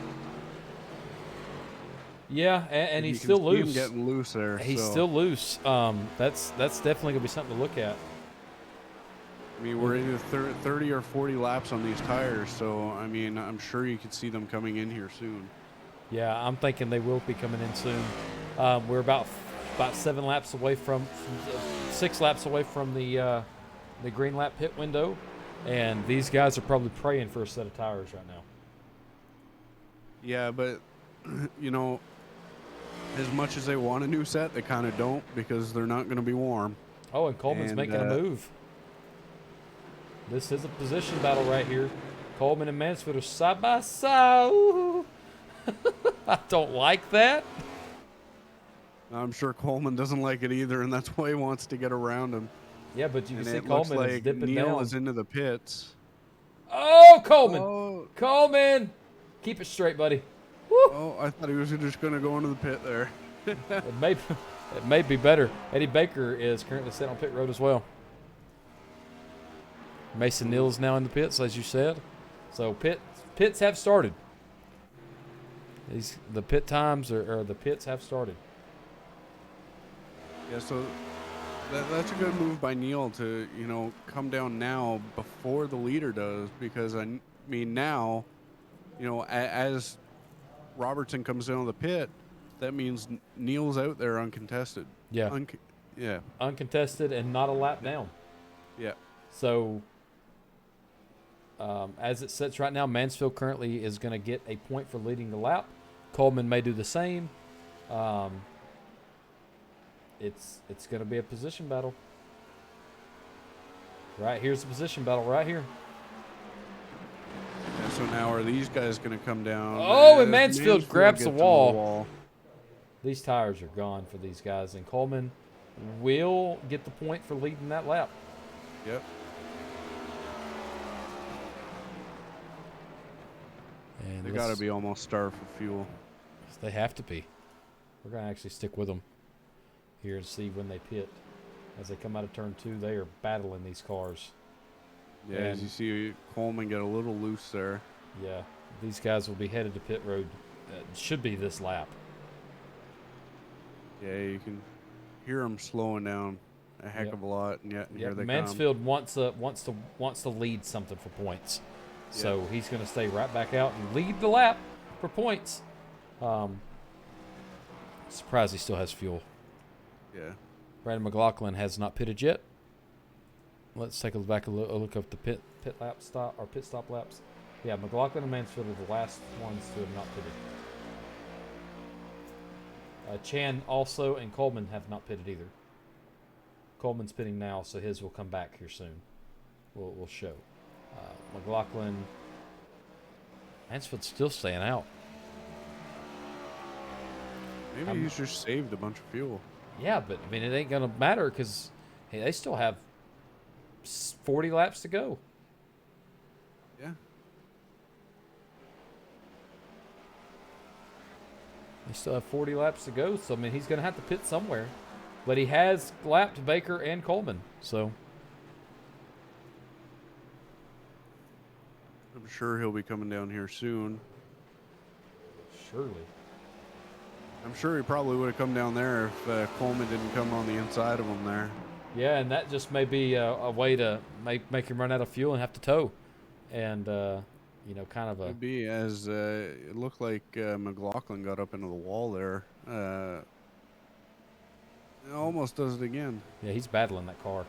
Yeah, and he's You can still see loose. him getting loose there. He's so. still loose. That's definitely gonna be something to look at. I mean, we're into 30 or 40 laps on these tires, so I mean, I'm sure you could see them coming in here soon. Yeah, I'm thinking they will be coming in soon. We're about 7 laps away from 6 laps away from the green lap pit window, and these guys are probably praying for a set of tires right now. Yeah, but as much as they want a new set, they kind of don't because they're not going to be warm. Oh, and Coleman's making a move. This is a position battle right here. Coleman and Mansfield are side by side. Ooh. I don't like that. I'm sure Coleman doesn't like it either, and that's why he wants to get around him. Yeah, but you can see it looks Coleman is like dipping Neil down. is into the pits. Oh, Coleman! Oh. Coleman! Keep it straight, buddy. Woo. Oh, I thought he was just going to go into the pit there. It may be better. Eddie Baker is currently sitting on pit road as well. Mason Neal is now in the pits, as you said. So pits have started. The pit times or the pits have started. Yeah, so that's a good move by Neil to, come down now before the leader does, because I mean now, as Robertson comes down the pit, that means Neil's out there uncontested. Yeah. Yeah. Uncontested and not a lap down. Yeah. So, as it sits right now, Mansfield currently is going to get a point for leading the lap. Coleman may do the same. It's going to be a position battle. Right here's the position battle right here. Yeah, so now are these guys going to come down? Oh, and As Mansfield grabs the gets into wall. These tires are gone for these guys, and Coleman will get the point for leading that lap. Yep. And They got to be almost starved for fuel. They have to be. We're going to actually stick with them here and see when they pit. As they come out of turn 2, they are battling these cars. Yeah, And as you see Coleman get a little loose there. yeah, these guys will be headed to pit road. Should be this lap. Yeah, you can hear them slowing down a heck of a lot, and yet here they Mansfield wants to lead something for points, so he's going to stay right back out and lead the lap for points. Surprised he still has fuel. Yeah. Brandon McLaughlin has not pitted yet. Let's take a look at the pit stop laps. Yeah, McLaughlin and Mansfield are the last ones to have not pitted. Chan also and Coleman have not pitted either. Coleman's pitting now, so his will come back here soon. We'll show. McLaughlin, Mansfield's still staying out. Maybe he's just saved a bunch of fuel. Yeah, but I mean it ain't gonna matter because they still have 40 laps to go. Yeah. They still have 40 laps to go, so I mean he's gonna have to pit somewhere. But he has lapped Baker and Coleman, so I'm sure he'll be coming down here soon. surely. I'm sure he probably would have come down there if Coleman didn't come on the inside of him there. Yeah, and that just may be a way to make him run out of fuel and have to tow, and kind of a. Could be, as it looked like McLaughlin got up into the wall there. It almost does it again. Yeah, he's battling that car.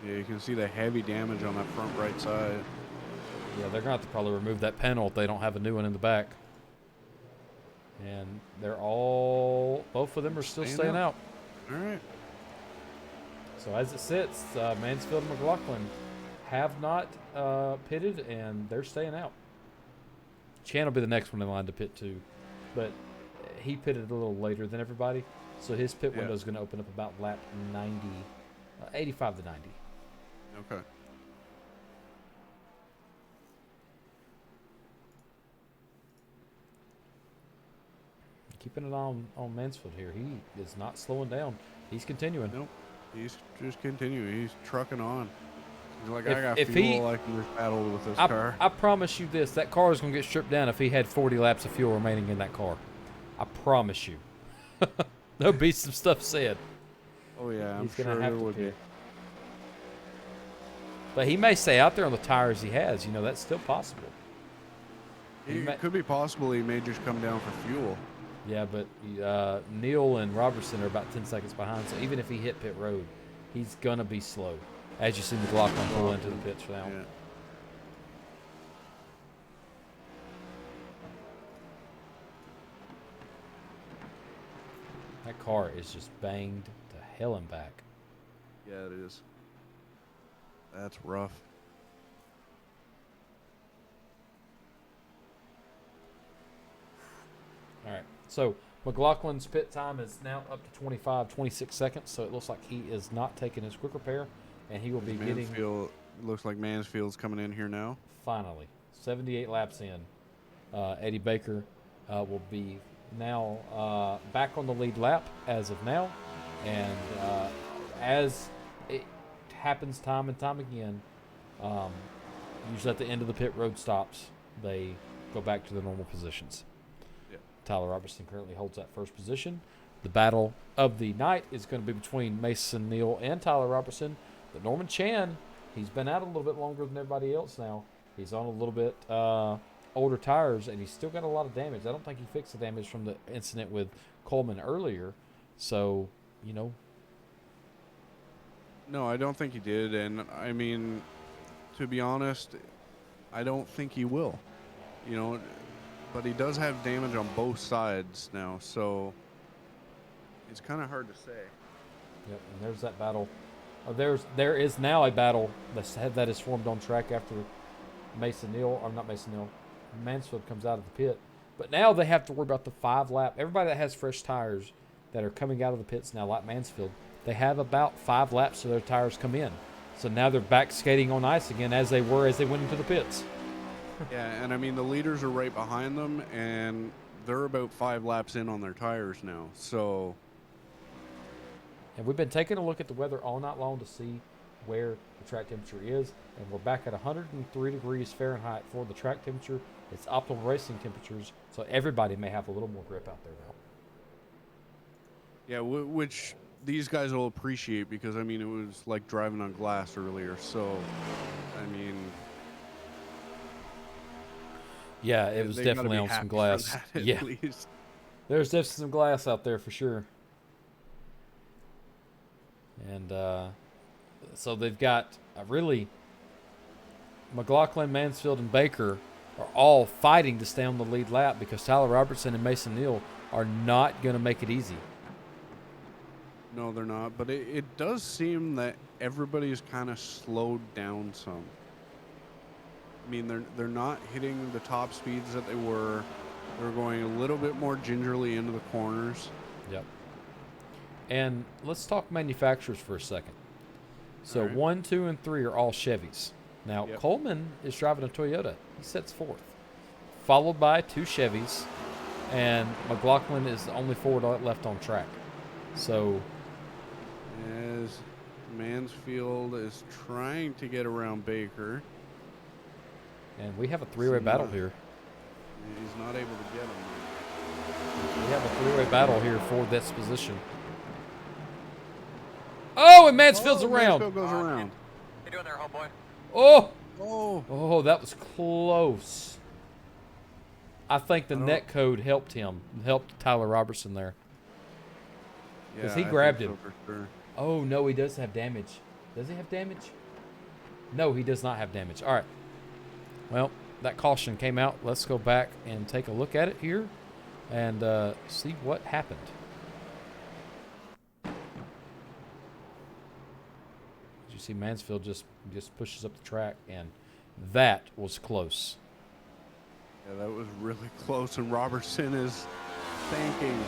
Yeah, you can see the heavy damage on that front right side. Yeah, they're gonna have to probably remove that panel if they don't have a new one in the back. And both of them are still staying out. All right. So as it sits, Mansfield and McLaughlin have not pitted, and they're staying out. Chan will be the next one in line to pit too, but he pitted a little later than everybody, so his pit window is going to open up about lap 85 to 90. Okay. Keeping it on Mansfield here. He is not slowing down. He's continuing. Nope. He's just continuing. He's trucking on. He's like, If- I got if fuel. I can just battle with this car. I promise you this. That car is going to get stripped down if he had 40 laps of fuel remaining in that car. I promise you. There'll be some stuff said. Oh, yeah. I'm He's sure going to have there to would be. pit. But he may stay out there on the tires he has. That's still possible. It could be possible he may just come down for fuel. Yeah, but Neil and Robertson are about 10 seconds behind, so even if he hit pit road, he's going to be slow. As you see McLaughlin pull into the pits now. Yeah. That car is just banged to hell and back. Yeah, it is. That's rough. All right, so McLaughlin's pit time is now up to 26 seconds, so it looks like he is not taking his quick repair, and he will be getting, Looks like Mansfield's coming in here now. finally, 78 laps in. Eddie Baker will be now back on the lead lap as of now, and as it happens time and time again, usually at the end of the pit road stops, they go back to their normal positions. Tyler Robertson currently holds that first position. The battle of the night is going to be between Mason Neal and Tyler Robertson. But Norman Chan, he's been out a little bit longer than everybody else now. He's on a little bit older tires, and he's still got a lot of damage. I don't think he fixed the damage from the incident with Coleman earlier. So, you know. No, I don't think he did. And, I mean, to be honest, I don't think he will. You know, but he does have damage on both sides now, so it's kind of hard to say. Yep, and there's that battle. There is now a battle that is formed on track after Mansfield comes out of the pit. But now they have to worry about the 5 lap. Everybody that has fresh tires that are coming out of the pits now, like Mansfield, they have about 5 laps till their tires come in. So now they're back skating on ice again as they went into the pits. Yeah, and I mean, the leaders are right behind them, and they're about 5 laps in on their tires now. So, and we've been taking a look at the weather all night long to see where the track temperature is, and we're back at 103 degrees Fahrenheit for the track temperature. It's optimal racing temperatures, so everybody may have a little more grip out there now. yeah, which these guys will appreciate because, I mean, it was like driving on glass earlier. So, I mean... Yeah, it was definitely on some glass. Yeah, there's definitely some glass out there for sure. And so they've got really McLaughlin, Mansfield, and Baker are all fighting to stay on the lead lap because Tyler Robertson and Mason Neal are not going to make it easy. No, they're not. But it does seem that everybody's kind of slowed down some. I mean, they're not hitting the top speeds that they were. They're going a little bit more gingerly into the corners. Yep. And let's talk manufacturers for a second. So right. 1, 2, and 3 are all Chevys. Now, Yep. Coleman is driving a Toyota. He sets 4th. Followed by 2 Chevys. And McLaughlin is the only Ford left on track. So... as Mansfield is trying to get around Baker. And we have a 3-way battle here. He's not able to get him. We have a 3-way battle here for this position. Oh, and Mansfield's around. Mansfield goes around. How you doing there, homeboy? Oh, that was close. I think the net code helped Tyler Robertson there. Because he grabbed him. So for sure. Oh, no, he does have damage. Does he have damage? No, he does not have damage. All right. Well, that caution came out. Let's go back and take a look at it here and see what happened. Did you see Mansfield just pushes up the track, and that was close. Yeah, that was really close, and Robertson is thanking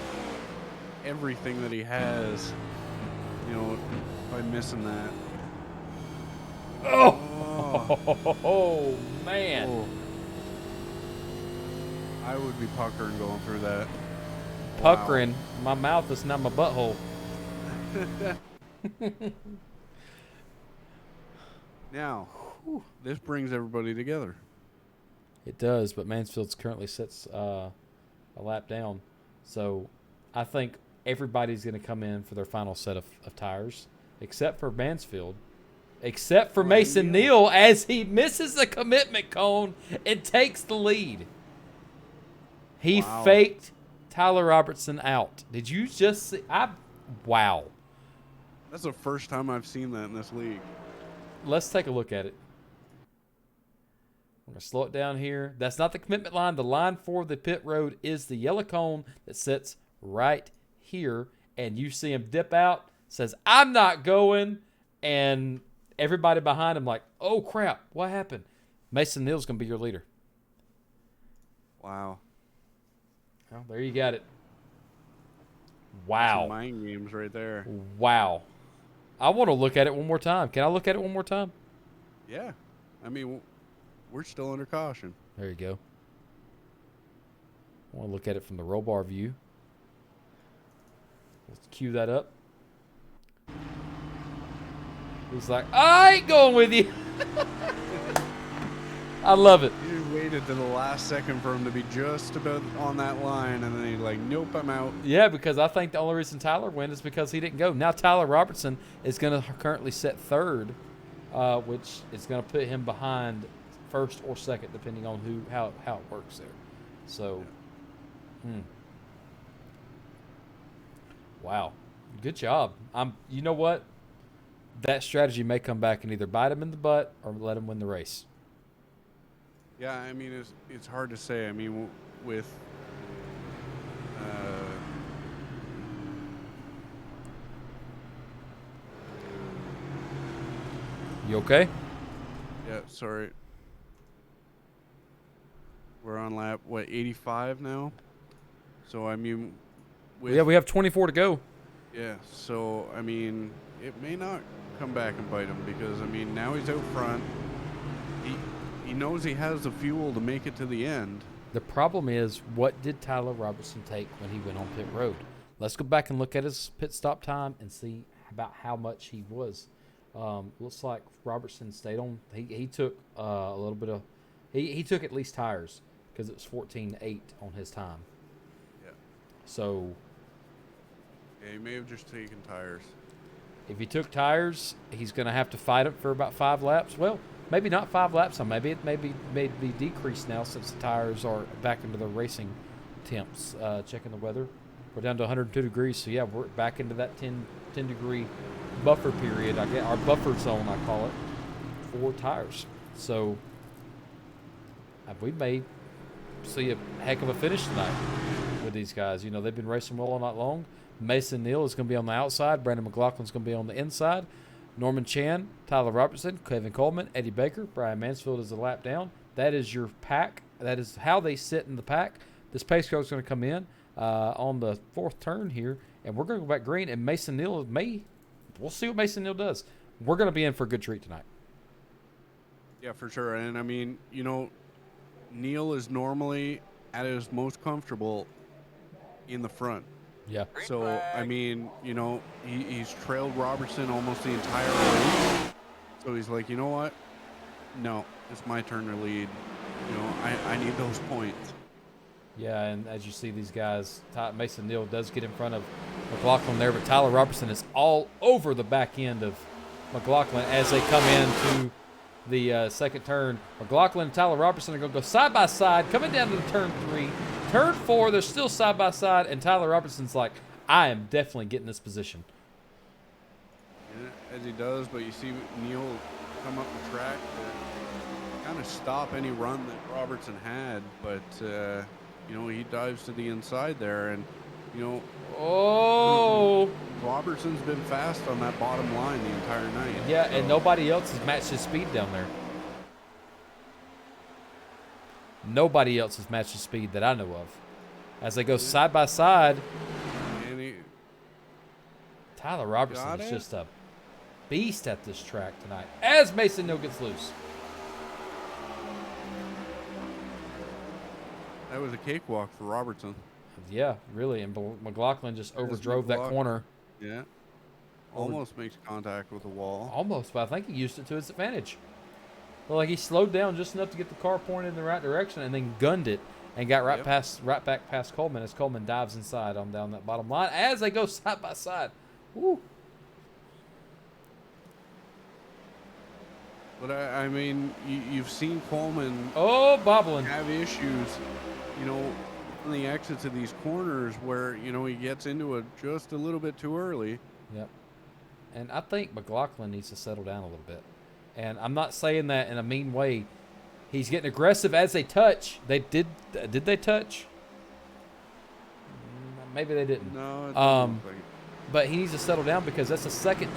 everything that he has, you know, by missing that. Oh, man. Oh. I would be puckering going through that. Puckering. Wow. My mouth is not my butthole. Now, this brings everybody together. It does, but Mansfield's currently sits a lap down. So I think everybody's going to come in for their final set of tires, except for Mansfield. Except for Mason Neal, as he misses the commitment cone and takes the lead. He faked Tyler Robertson out. Did you just see? Wow. That's the first time I've seen that in this league. Let's take a look at it. We're going to slow it down here. That's not the commitment line. The line for the pit road is the yellow cone that sits right here. And you see him dip out, says, I'm not going. And everybody behind him like, oh, crap, what happened? Mason Neal's going to be your leader. Wow. Well, there you got it. Wow. Some mind games right there. Wow. I want to look at it one more time. Can I look at it one more time? Yeah. I mean, we're still under caution. There you go. I want to look at it from the roll bar view. Let's cue that up. He's like, I ain't going with you. I love it. You waited to the last second for him to be just about on that line, and then he's like, nope, I'm out. Yeah, because I think the only reason Tyler went is because he didn't go. Now Tyler Robertson is going to currently set 3rd, which is going to put him behind first or second, depending on how it works there. So, wow, good job. You know what? That strategy may come back and either bite him in the butt or let him win the race. Yeah, I mean, it's hard to say. I mean, with You okay? yeah, sorry. We're on lap 85 now. So I mean, Yeah, we have 24 to go. Yeah, so I mean, it may not come back and bite him because I mean now he's out front. He knows he has the fuel to make it to the end. The problem is, what did Tyler Robertson take when he went on pit road? Let's go back and look at his pit stop time and see about how much he was. Looks like Robertson stayed on. He took a little bit of. He took at least tires because it was 14.8 on his time. Yeah. So. Yeah, he may have just taken tires. If he took tires, he's going to have to fight it for about 5 laps. Well, maybe not 5 laps. Maybe it may be decreased now since the tires are back into the racing temps. Checking the weather. We're down to 102 degrees. So, yeah, we're back into that 10 degree buffer period. I get our buffer zone, I call it, for tires. So, we may see a heck of a finish tonight with these guys. You know, they've been racing well all night long. Mason Neal is going to be on the outside. Brandon McLaughlin's going to be on the inside. Norman Chan, Tyler Robertson, Kevin Coleman, Eddie Baker, Brian Mansfield is a lap down. That is your pack. That is how they sit in the pack. This pace car is going to come in on the 4th turn here, and we're going to go back green, and Mason Neal we'll see what Mason Neal does. We're going to be in for a good treat tonight. Yeah, for sure. And I mean, you know, Neal is normally at his most comfortable in the front. Yeah. So, I mean, you know, he's trailed Robertson almost the entire race. So he's like, you know what? No, it's my turn to lead. You know, I need those points. Yeah, and as you see these guys, Mason Neal does get in front of McLaughlin there, but Tyler Robertson is all over the back end of McLaughlin as they come into the second turn. McLaughlin and Tyler Robertson are going to go side by side, coming down to the turn 3. Turn 4, they're still side by side, and Tyler Robertson's like, I am definitely getting this position. Yeah, as he does, but you see Neal come up the track to kind of stop any run that Robertson had, but you know, he dives to the inside there, and you know, Robertson's been fast on that bottom line the entire night. Yeah, so. And nobody else has matched his speed down there. Nobody else has matched his speed that I know of. As they go side by side, Tyler Robertson is just a beast at this track tonight. As Mason Neal gets loose. That was a cakewalk for Robertson. Yeah, really. And McLaughlin just overdrove that corner. Yeah. Almost makes contact with the wall. Almost, but I think he used it to his advantage. Well, like he slowed down just enough to get the car pointed in the right direction and then gunned it and got right back past Coleman as Coleman dives inside on down that bottom line as they go side by side. Woo. But I mean, you've seen Coleman bobbling have issues, you know, on the exits of these corners where, you know, he gets into it just a little bit too early. Yep. And I think McLaughlin needs to settle down a little bit. And I'm not saying that in a mean way. He's getting aggressive as they touch. Did they touch? Maybe they didn't. No, it doesn't look like it. But he needs to settle down because that's the second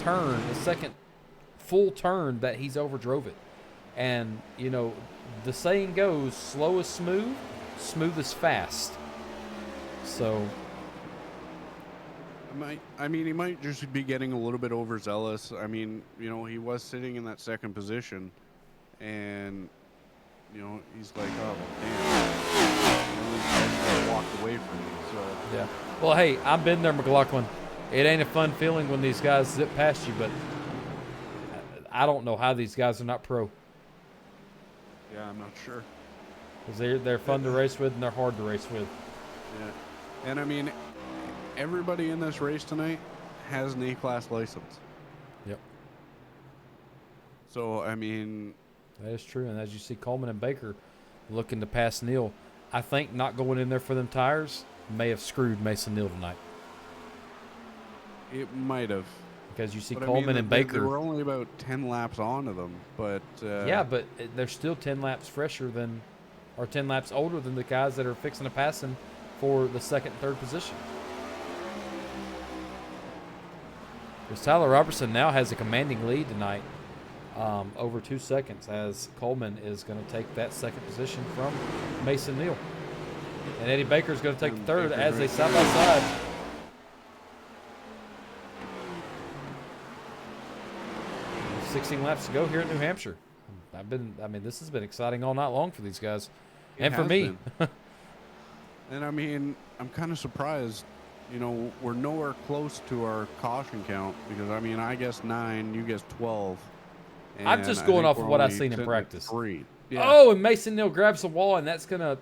full turn that he's overdrove it. And, you know, the saying goes, slow is smooth, smooth is fast. So I mean, he might just be getting a little bit overzealous. I mean, you know, he was sitting in that second position, and, you know, he's like, oh, damn. You know, these guys walked away from me, so. Yeah. Well, hey, I've been there, McLaughlin. It ain't a fun feeling when these guys zip past you, but I don't know how these guys are not pro. Yeah, I'm not sure. Because they're fun to race with and they're hard to race with. Yeah. And, I mean, everybody in this race tonight has an A-class license. Yep. So, I mean, That is true. And as you see Coleman and Baker looking to pass Neal, I think not going in there for them tires may have screwed Mason Neal tonight. It might have. Because you see But Coleman and they Baker. were only about 10 laps onto them, but Yeah, but they're still 10 laps fresher than, or 10 laps older than the guys that are fixing to pass him for the second and third position. Because Tyler Robertson now has a commanding lead tonight, over 2 seconds, as Coleman is going to take that second position from Mason Neal. And Eddie Baker is going to take the third as they side by side. There's 16 laps to go here at New Hampshire. This has been exciting all night long for these guys, and for me. And I mean, I'm kind of surprised. You know, we're nowhere close to our caution count because I guess 9, you guess 12. I'm just going off of what I've seen in practice. 3. Yeah. Oh, and Mason Neal grabs the wall, and that's going to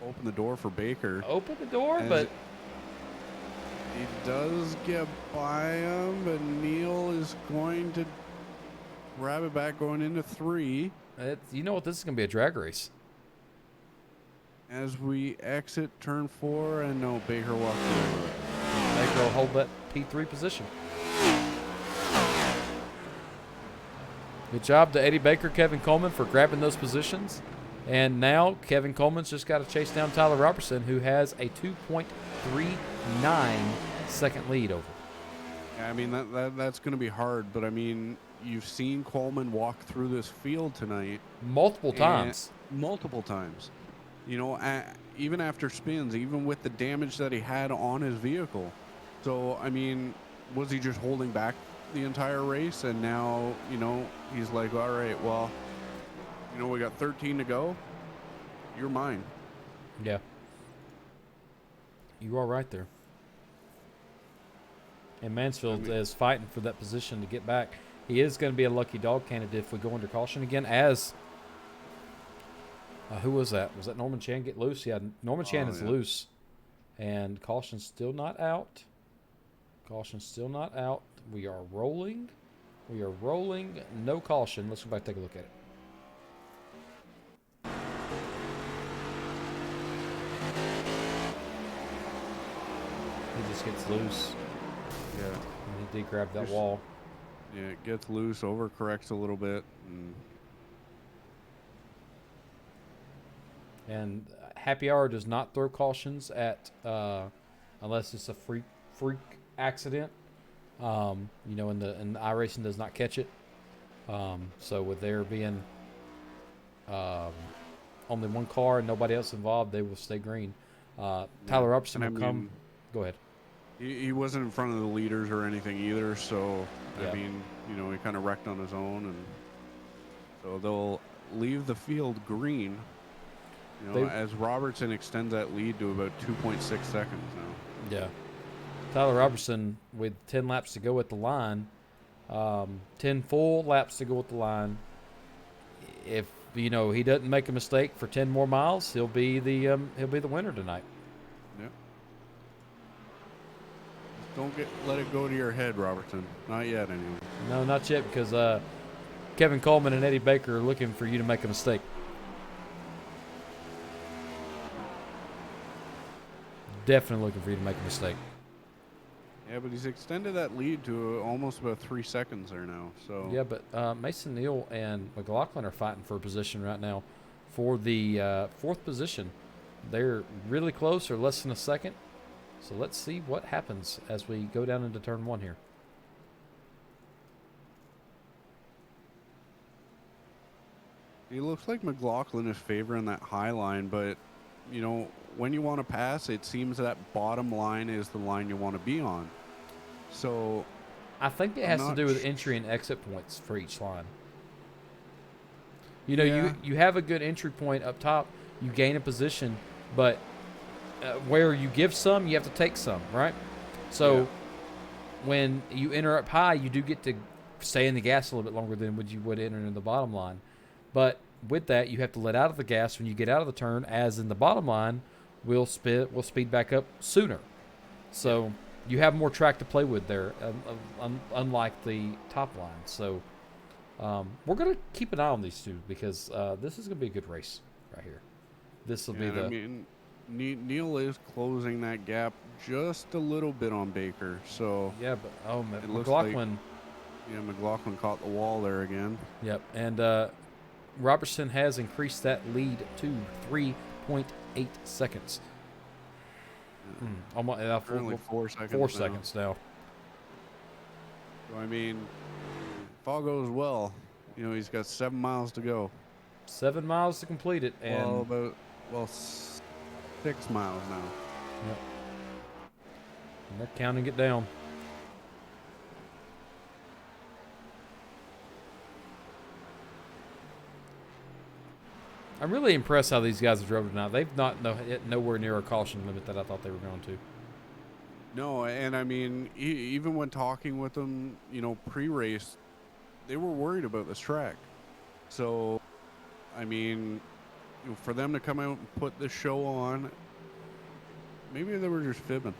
open the door for Baker. Open the door, but he does get by him, but Neal is going to grab it back going into 3. You know what? This is going to be a drag race. As we exit turn 4, and no, Baker walks over. Baker will hold that P3 position. Good job to Eddie Baker, Kevin Coleman for grabbing those positions. And now Kevin Coleman's just got to chase down Tyler Robertson, who has a 2.39 second lead over. Yeah, I mean, that's going to be hard, but I mean, you've seen Coleman walk through this field tonight. Multiple times. Multiple times. You know, even after spins, even with the damage that he had on his vehicle. So, I mean, was he just holding back the entire race? And now, you know, he's like, all right, well, you know, we got 13 to go. You're mine. Yeah. You are right there. And Mansfield is fighting for that position to get back. He is going to be a lucky dog candidate if we go under caution again, as... who was that? Was that Norman Chan get loose? Yeah, Norman Chan is loose. And caution's still not out. Caution's still not out. We are rolling. We are rolling. No caution. Let's go back and take a look at it. He just gets loose. Yeah. And he did grab that wall. Yeah, it gets loose, overcorrects a little bit. And Happy Hour does not throw cautions at unless it's a freak accident. You know, and the iRacing does not catch it. So with there being only one car and nobody else involved, they will stay green. Tyler Robertson will come. Go ahead. He wasn't in front of the leaders or anything either, so Yeah. I mean, you know, he kind of wrecked on his own, and so they'll leave the field green. You know, as Robertson extends that lead to about 2.6 seconds now. Yeah. Tyler Robertson with 10 laps to go at the line, 10 full laps to go at the line. If you know he doesn't make a mistake for 10 more miles, he'll be the winner tonight. Yeah. Don't let it go to your head, Robertson. Not yet, anyway. No, not yet, because Kevin Coleman and Eddie Baker are looking for you to make a mistake. Definitely looking for you to make a mistake. Yeah, but he's extended that lead to almost about 3 seconds there now. So Yeah, but Mason Neal and McLaughlin are fighting for a position right now for the fourth position. They're really close, or less than a second. So let's see what happens as we go down into turn 1 here. it looks like McLaughlin is favoring that high line, but you know, when you want to pass, it seems that bottom line is the line you want to be on. So I think it has to do with entry and exit points for each line. You know, you have a good entry point up top, you gain a position, but where you give some, you have to take some, right? So when you enter up high, you do get to stay in the gas a little bit longer than you would enter in the bottom line. But with that, you have to let out of the gas when you get out of the turn, as in the bottom line, we'll speed back up sooner. So you have more track to play with there, unlike the top line. So We're going to keep an eye on these two because this is going to be a good race right here. This will be the. I mean, Neil is closing that gap just a little bit on Baker. So Yeah, but it looks McLaughlin. yeah, McLaughlin caught the wall there again. Yep, and Robertson has increased that lead to 3.8 seconds. Almost Currently 4 seconds. 4 now. seconds now. So I mean, if all goes well, he's got 7 miles to go. 7 miles to complete it, and 6 miles now. yep. And they're counting it down. I'm really impressed how these guys have drove tonight. They've not hit nowhere near a caution limit that I thought they were going to. No, and I mean, even when talking with them, pre-race, they were worried about this track. So, I mean, for them to come out and put this show on, maybe they were just fibbing.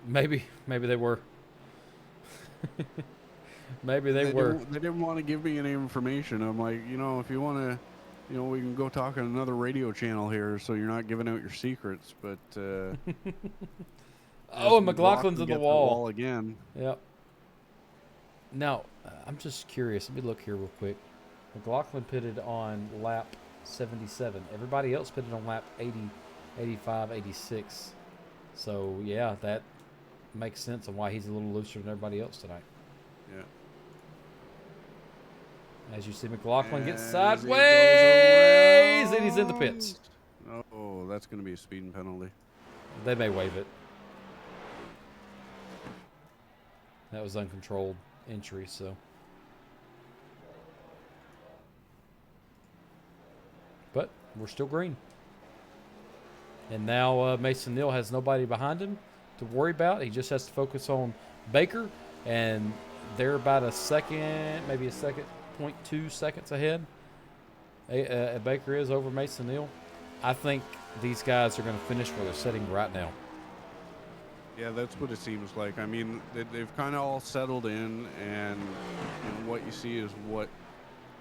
Maybe they were. Maybe they were. They didn't want to give me any information. I'm like, if you want to, we can go talk on another radio channel here, so you're not giving out your secrets. But oh, and McLaughlin's in the wall again. Yep. Now, I'm just curious. Let me look here real quick. McLaughlin pitted on lap 77. Everybody else pitted on lap 80, 85, 86. So, yeah, that makes sense on why he's a little looser than everybody else tonight. Yeah. As you see, McLaughlin gets sideways, and he's in the pits. Oh, that's going to be a speeding penalty. They may waive it. That was uncontrolled entry, so. But we're still green. And now Mason Neal has nobody behind him to worry about. He just has to focus on Baker, and they're about a second, maybe a second, 0.2 seconds ahead. Baker is over Mason Neal. I think these guys are going to finish where they're sitting right now. Yeah, that's what it seems like. I mean, they've kind of all settled in, and what you see is what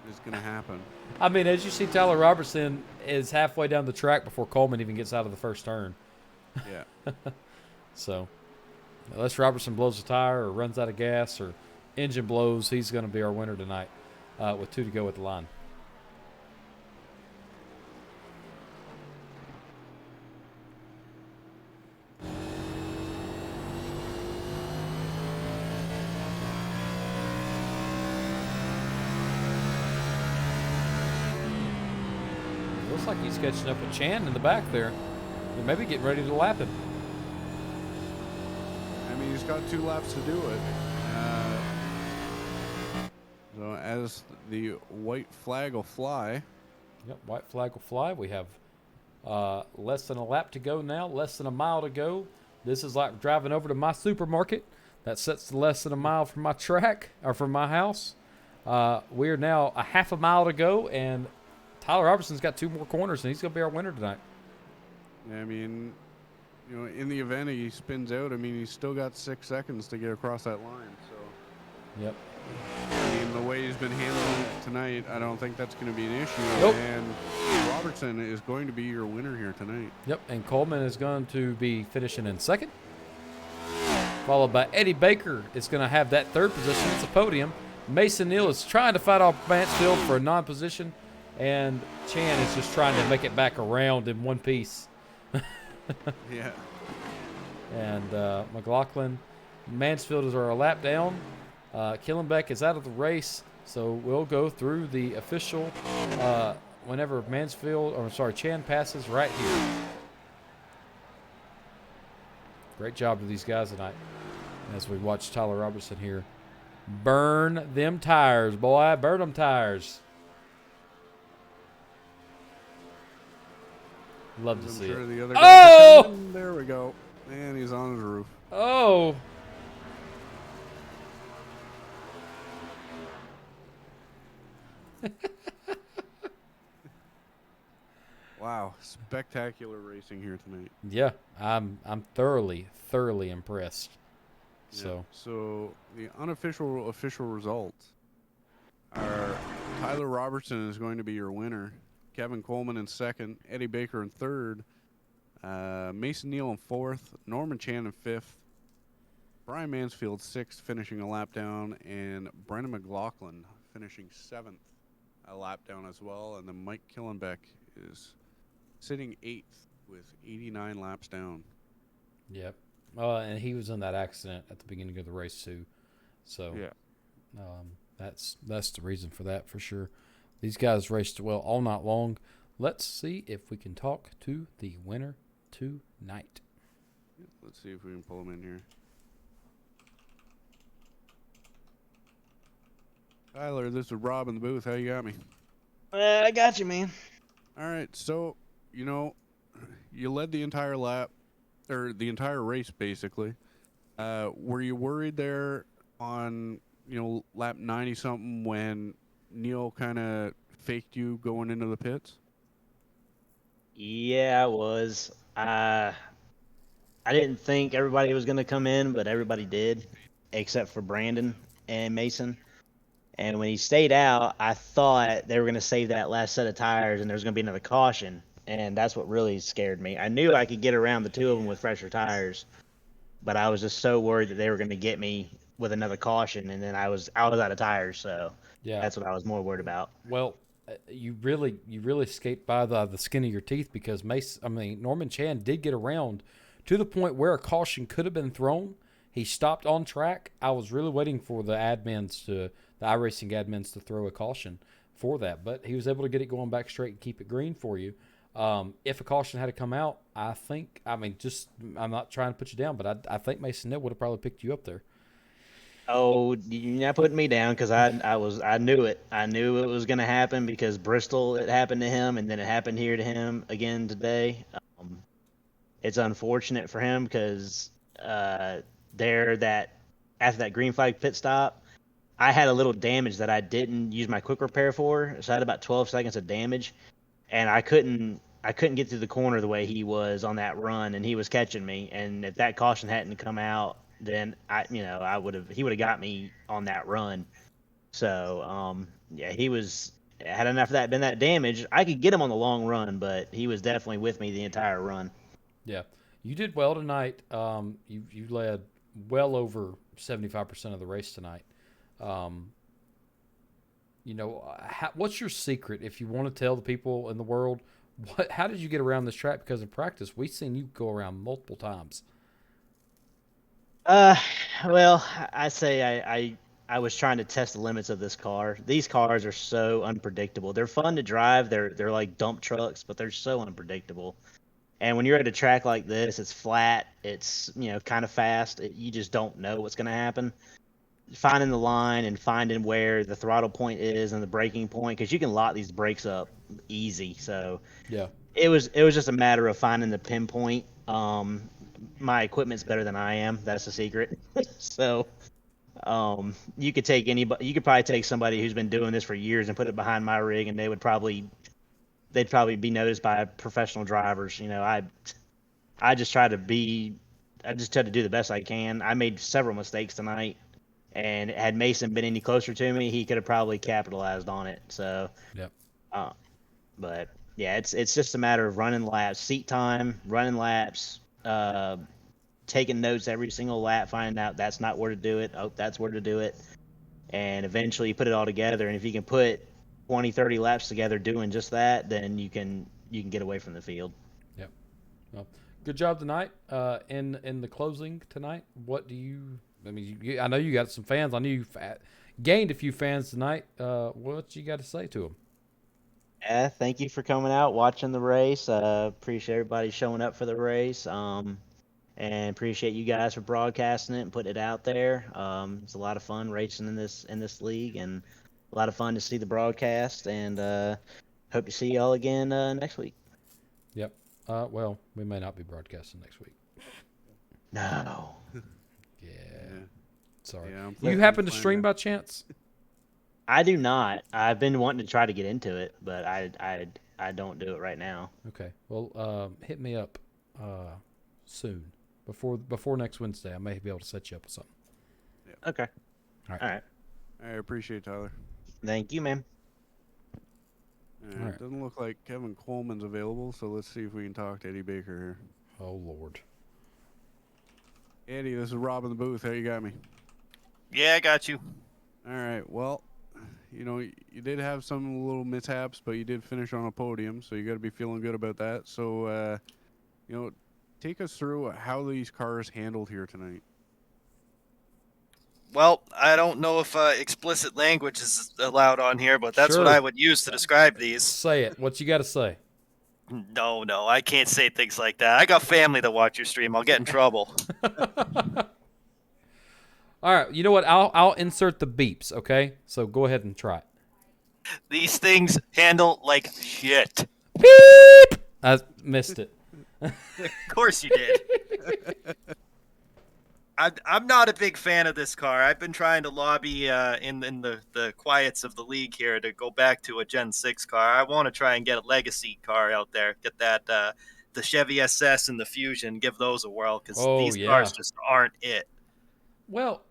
is going to happen. I mean, as you see, Tyler Robertson is halfway down the track before Coleman even gets out of the first turn. Yeah. So, unless Robertson blows a tire or runs out of gas or engine blows, he's going to be our winner tonight with 2 to go at the line. Looks like he's catching up with Chan in the back there. They may be getting ready to lap him. I mean, he's got 2 laps to do it. So as the white flag will fly. Yep, white flag will fly. We have less than a lap to go now, less than a mile to go. This is like driving over to my supermarket. That sets less than a mile from my track, or from my house. We are now a half a mile to go, and Tyler Robertson's got 2 more corners, and he's going to be our winner tonight. I mean, in the event he spins out, I mean, he's still got 6 seconds to get across that line. So, Yep. I mean, the way he's been handling it tonight, I don't think that's going to be an issue. Nope. And Robertson is going to be your winner here tonight. Yep, and Coleman is going to be finishing in second, followed by Eddie Baker is going to have that 3rd position. It's a podium. Mason Neal is trying to fight off Mansfield for a non-position, and Chan is just trying to make it back around in one piece. Yeah. And McLaughlin, Mansfield is our lap down. Killenbeck is out of the race, so we'll go through the official whenever Chan passes right here. Great job to these guys tonight as we watch Tyler Robertson here. Burn them tires, boy. Burn them tires. Love to see it. The other Oh! There we go. And he's on his roof. Oh! Wow, spectacular racing here tonight. Yeah, I'm thoroughly impressed. Yeah. So the official results are Tyler Robertson is going to be your winner. Kevin Coleman in second. Eddie Baker in third. Mason Neal in fourth. Norman Chan in fifth. Brian Mansfield sixth, finishing a lap down. And Brendan McLaughlin finishing seventh, a lap down as well. And then Mike Killenbeck is sitting eighth with 89 laps down. Yep. And he was in that accident at the beginning of the race too. So yeah, that's the reason for that for sure. These guys raced well all night long. Let's see if we can talk to the winner tonight. Let's see if we can pull him in here. Tyler, this is Rob in the booth. How you got me? I got you, man. All right, so you led the entire lap, or the entire race basically. Were you worried there on lap 90 something when Neil kind of faked you going into the pits? Yeah, I was. I didn't think everybody was going to come in, but everybody did, except for Brandon and Mason. And when he stayed out, I thought they were going to save that last set of tires and there was going to be another caution. And that's what really scared me. I knew I could get around the two of them with fresher tires, but I was just so worried that they were going to get me with another caution, and then I was out of tires. So Yeah. that's what I was more worried about. Well, you really escaped by the skin of your teeth because Norman Chan did get around to the point where a caution could have been thrown. He stopped on track. I was really waiting for the iRacing admins to throw a caution for that, but he was able to get it going back straight and keep it green for you. If a caution had to come out, I'm not trying to put you down, but I think Mason Neal would have probably picked you up there. Oh, you're not putting me down because I knew it. I knew it was going to happen because Bristol, it happened to him, and then it happened here to him again today. It's unfortunate for him because after that green flag pit stop, I had a little damage that I didn't use my quick repair for, so I had about 12 seconds of damage, and I couldn't get through the corner the way he was on that run, and he was catching me. And if that caution hadn't come out, then he would have got me on that run. So had enough of that been that damage, I could get him on the long run, but he was definitely with me the entire run. Yeah, you did well tonight. You led well over 75% of the race tonight. What's your secret if you want to tell the people in the world? How did you get around this track? Because in practice, we've seen you go around multiple times. Well, I say I was trying to test the limits of this car. These cars are so unpredictable. They're fun to drive. They're like dump trucks, but they're so unpredictable. And when you're at a track like this, it's flat. It's kind of fast. You just don't know what's going to happen. Finding the line and finding where the throttle point is and the braking point, because you can lock these brakes up easy. So Yeah, it was just a matter of finding the pinpoint. My equipment's better than I am. That's the secret. So you could take anybody. You could probably take somebody who's been doing this for years and put it behind my rig, and they'd probably be noticed by professional drivers. I just try to do the best I can. I made several mistakes tonight, and had Mason been any closer to me, he could have probably capitalized on it. So, yep. But yeah, it's just a matter of running laps, seat time, running laps, taking notes every single lap, finding out that's not where to do it. Oh, that's where to do it. And eventually you put it all together. And if you can put 20, 30 laps together doing just that, then you can get away from the field. Yep. Well, good job tonight. In the closing tonight, what do you? I mean, I know you got some fans. I knew you gained a few fans tonight. What you got to say to them? Thank you for coming out, watching the race. Appreciate everybody showing up for the race. And appreciate you guys for broadcasting it and putting it out there. It's a lot of fun racing in this league, and a lot of fun to see the broadcast. And hope to see y'all again next week. Yep. Well, we may not be broadcasting next week. No. Yeah. Sorry. Yeah, you happen to stream by chance? I do not. I've been wanting to try to get into it, but I don't do it right now. Okay. Well, hit me up soon. Before next Wednesday, I may be able to set you up with something. Okay. All right. All right. I appreciate it, Tyler. Thank you, man. All right. It doesn't look like Kevin Coleman's available, so let's see if we can talk to Eddie Baker here. Oh, Lord. Eddie, this is Rob in the booth. How you got me? Yeah, I got you. All right. Well, you did have some little mishaps, but you did finish on a podium, so you got to be feeling good about that. So, take us through how these cars handled here tonight. Well, I don't know if explicit language is allowed on here, but that's Sure. what I would use to describe these. Say it. What you got to say? No, I can't say things like that. I got family to watch your stream. I'll get in trouble. All right. You know what? I'll insert the beeps, okay? So go ahead and try it. These things handle like shit. Beep! I missed it. Of course you did. I'm not a big fan of this car. I've been trying to lobby in the quiets of the league here to go back to a Gen 6 car. I want to try and get a legacy car out there. Get that the Chevy SS and the Fusion. Give those a whirl because these cars just aren't it. Well,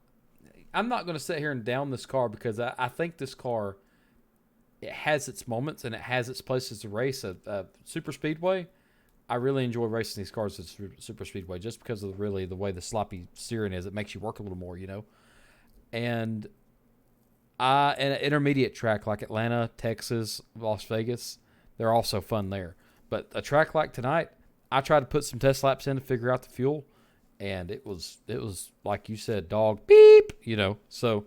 I'm not going to sit here and down this car because I think this car, it has its moments and it has its places to race. A super speedway, I really enjoy racing these cars at super speedway just because of the way the sloppy steering is. It makes you work a little more, And an intermediate track like Atlanta, Texas, Las Vegas, they're also fun there. But a track like tonight, I tried to put some test laps in to figure out the fuel, and it was like you said, dog beep, So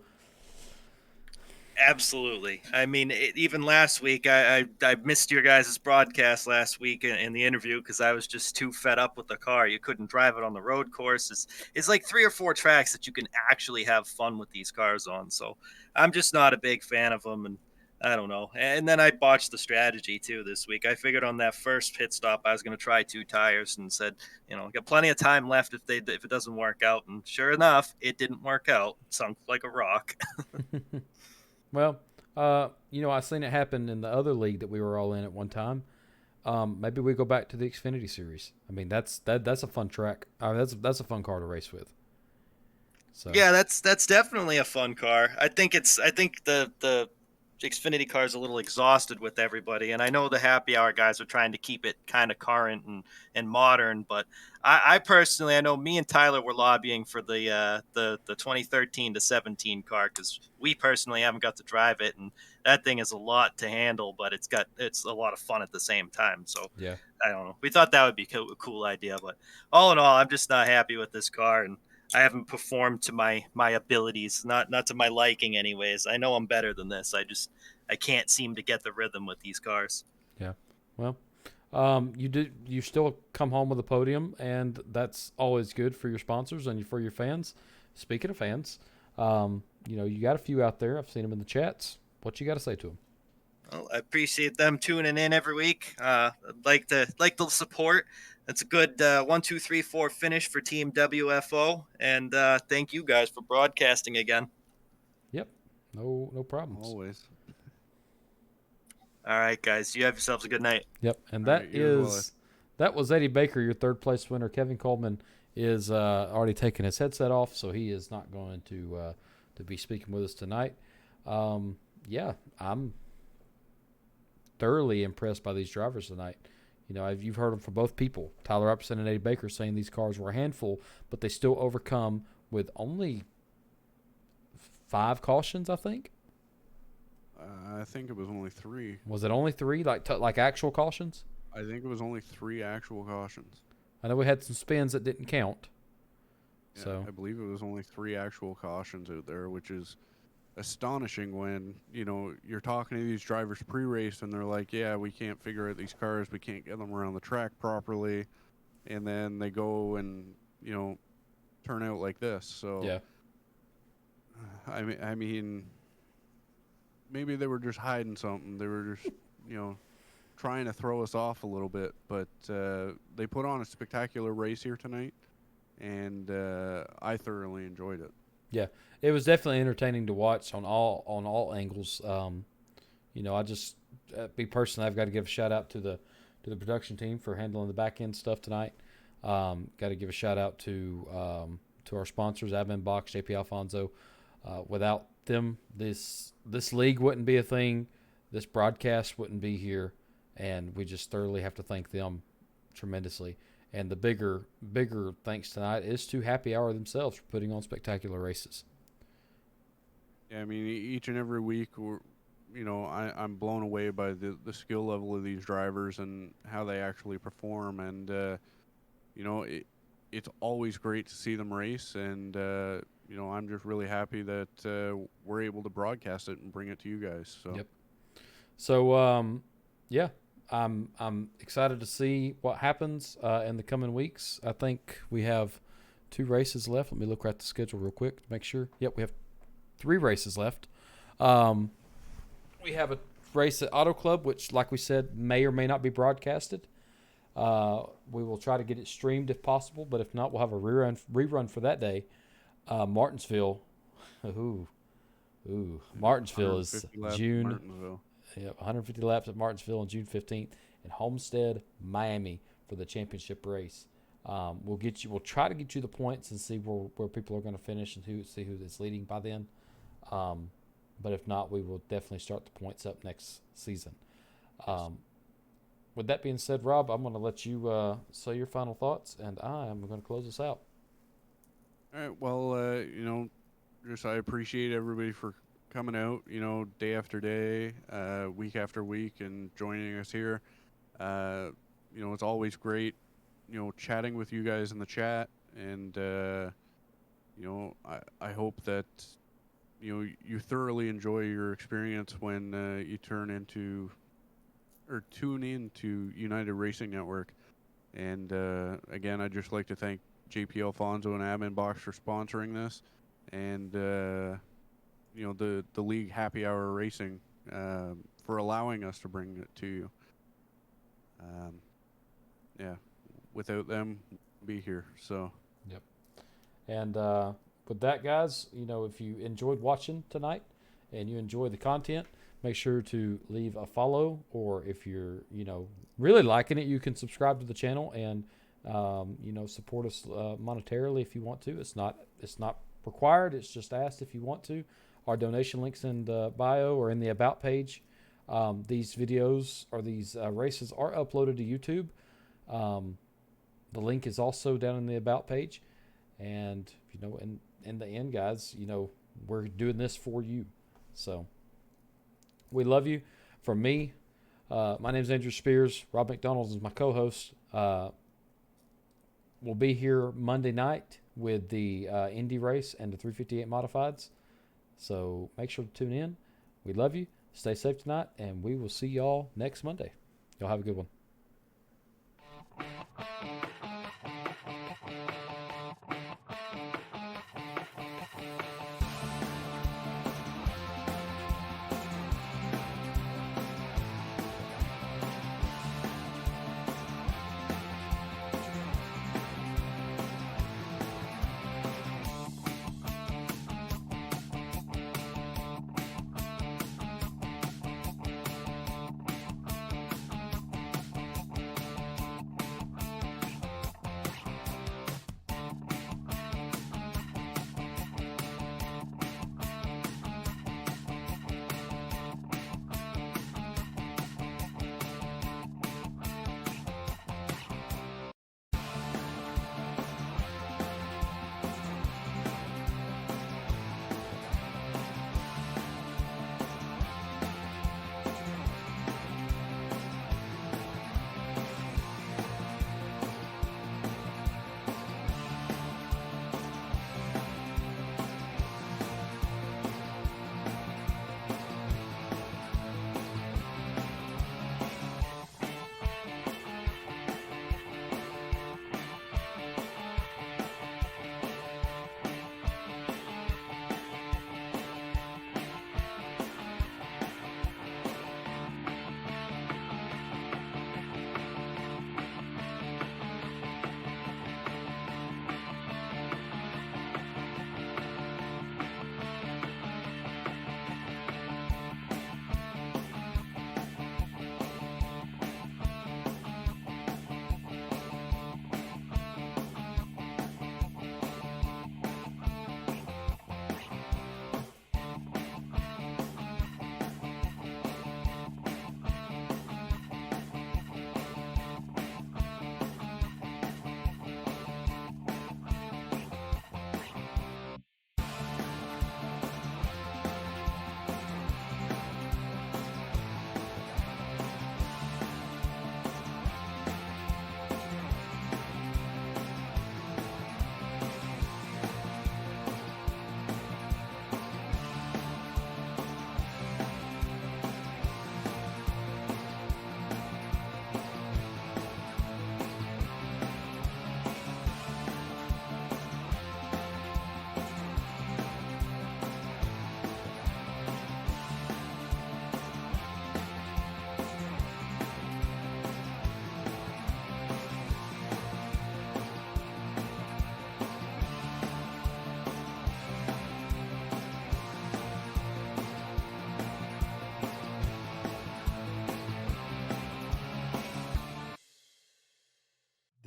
Absolutely. I mean, even last week, I missed your guys' broadcast last week in the interview because I was just too fed up with the car. You couldn't drive it on the road course. It's like 3 or 4 tracks that you can actually have fun with these cars on. So I'm just not a big fan of them, and I don't know. And then I botched the strategy too this week. I figured on that first pit stop I was going to try 2 tires and said, got plenty of time left if it doesn't work out. And sure enough, it didn't work out. Sunk like a rock. Well, I seen it happen in the other league that we were all in at one time. Maybe we go back to the Xfinity series. I mean, that's a fun track. That's a fun car to race with. So yeah, that's definitely a fun car. I think the Xfinity car is a little exhausted with everybody, and I know the happy hour guys are trying to keep it kind of current and modern, but I personally, I know me and Tyler were lobbying for the 2013 to 17 car because we personally haven't got to drive it, and that thing is a lot to handle, but it's a lot of fun at the same time. So yeah, I don't know. We thought that would be a cool idea, but all in all, I'm just not happy with this car, and I haven't performed to my abilities, not to my liking anyways. I know I'm better than this. I can't seem to get the rhythm with these cars. Yeah. Well, you still come home with a podium, and that's always good for your sponsors and for your fans. Speaking of fans, you got a few out there. I've seen them in the chats. What you got to say to them? Well, I appreciate them tuning in every week. Like the support. That's a good 1, 2, 3, 4 finish for Team WFO, and thank you guys for broadcasting again. Yep, no problems. Always. All right, guys, you have yourselves a good night. Yep, and All right, that was Eddie Baker, your third place winner. Kevin Coleman is already taking his headset off, so he is not going to be speaking with us tonight. Yeah, I'm thoroughly impressed by these drivers tonight. You've heard them from both people, Tyler Upson and Eddie Baker, saying these cars were a handful, but they still overcome with only 5 cautions, I think. I think it was only 3. Was it only 3, like actual cautions? I think it was only 3 actual cautions. I know we had some spins that didn't count. Yeah, So I believe it was only 3 actual cautions out there, which is astonishing when you're talking to these drivers pre-race and they're like, yeah, we can't figure out these cars, we can't get them around the track properly, and then they go and turn out like this. So yeah, I mean maybe they were just hiding something. They were just trying to throw us off a little bit, but they put on a spectacular race here tonight, and I thoroughly enjoyed it. yeah. It was definitely entertaining to watch on all angles. I just me personally, I've got to give a shout out to the production team for handling the back end stuff tonight. Got to give a shout out to our sponsors, Admin Box, JP Alfonso. Without them, this league wouldn't be a thing. this broadcast wouldn't be here, and we just thoroughly have to thank them tremendously. And the bigger thanks tonight is to Happy Hour themselves for putting on spectacular races. Yeah, I mean, each and every week, I'm blown away by the skill level of these drivers and how they actually perform. And, it's always great to see them race. And, I'm just really happy that we're able to broadcast it and bring it to you guys. So. Yep. So, yeah, I'm excited to see what happens in the coming weeks. I think we have 2 races left. Let me look at the schedule real quick to make sure. Yep, we have 3 races left. We have a race at Auto Club, which, like we said, may or may not be broadcasted. We will try to get it streamed if possible, but if not, we'll have a rerun for that day. Martinsville. Martinsville is June. Martinsville. Yeah, 150 laps at Martinsville on June 15th, and Homestead, Miami for the championship race. We'll try to get you the points and see where people are going to finish and see who is leading by then. But if not, we will definitely start the points up next season. With that being said, Rob, I'm going to let you say your final thoughts, and I am going to close this out. All right. Well, I appreciate everybody for coming out, day after day, week after week, and joining us here. It's always great, chatting with you guys in the chat, and I hope that you thoroughly enjoy your experience when you tune into United Racing Network. And again, I'd just like to thank JP Alfonso and Admin Box for sponsoring this, and the league Happy Hour Racing for allowing us to bring it to you. Without them, be here. So. Yep. And with that, guys, if you enjoyed watching tonight and you enjoy the content, make sure to leave a follow, or if you're really liking it, you can subscribe to the channel and support us monetarily if you want to. It's not required. It's just asked if you want to. Our donation links in the bio or in the about page. These videos or these races are uploaded to YouTube. The link is also down in the about page. And, in the end, guys, we're doing this for you. So we love you. From me, my name is Andrew Spears. Rob McDonald is my co-host. We'll be here Monday night with the Indy race and the 358 Modifieds. So make sure to tune in. We love you. Stay safe tonight, and we will see y'all next Monday. Y'all have a good one.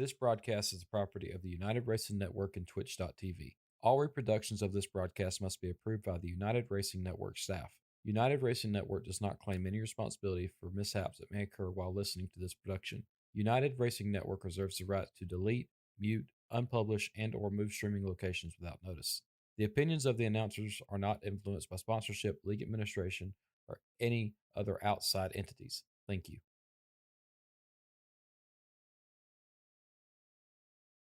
This broadcast is the property of the United Racing Network and Twitch.tv. All reproductions of this broadcast must be approved by the United Racing Network staff. United Racing Network does not claim any responsibility for mishaps that may occur while listening to this production. United Racing Network reserves the right to delete, mute, unpublish, and/or move streaming locations without notice. The opinions of the announcers are not influenced by sponsorship, league administration, or any other outside entities. Thank you.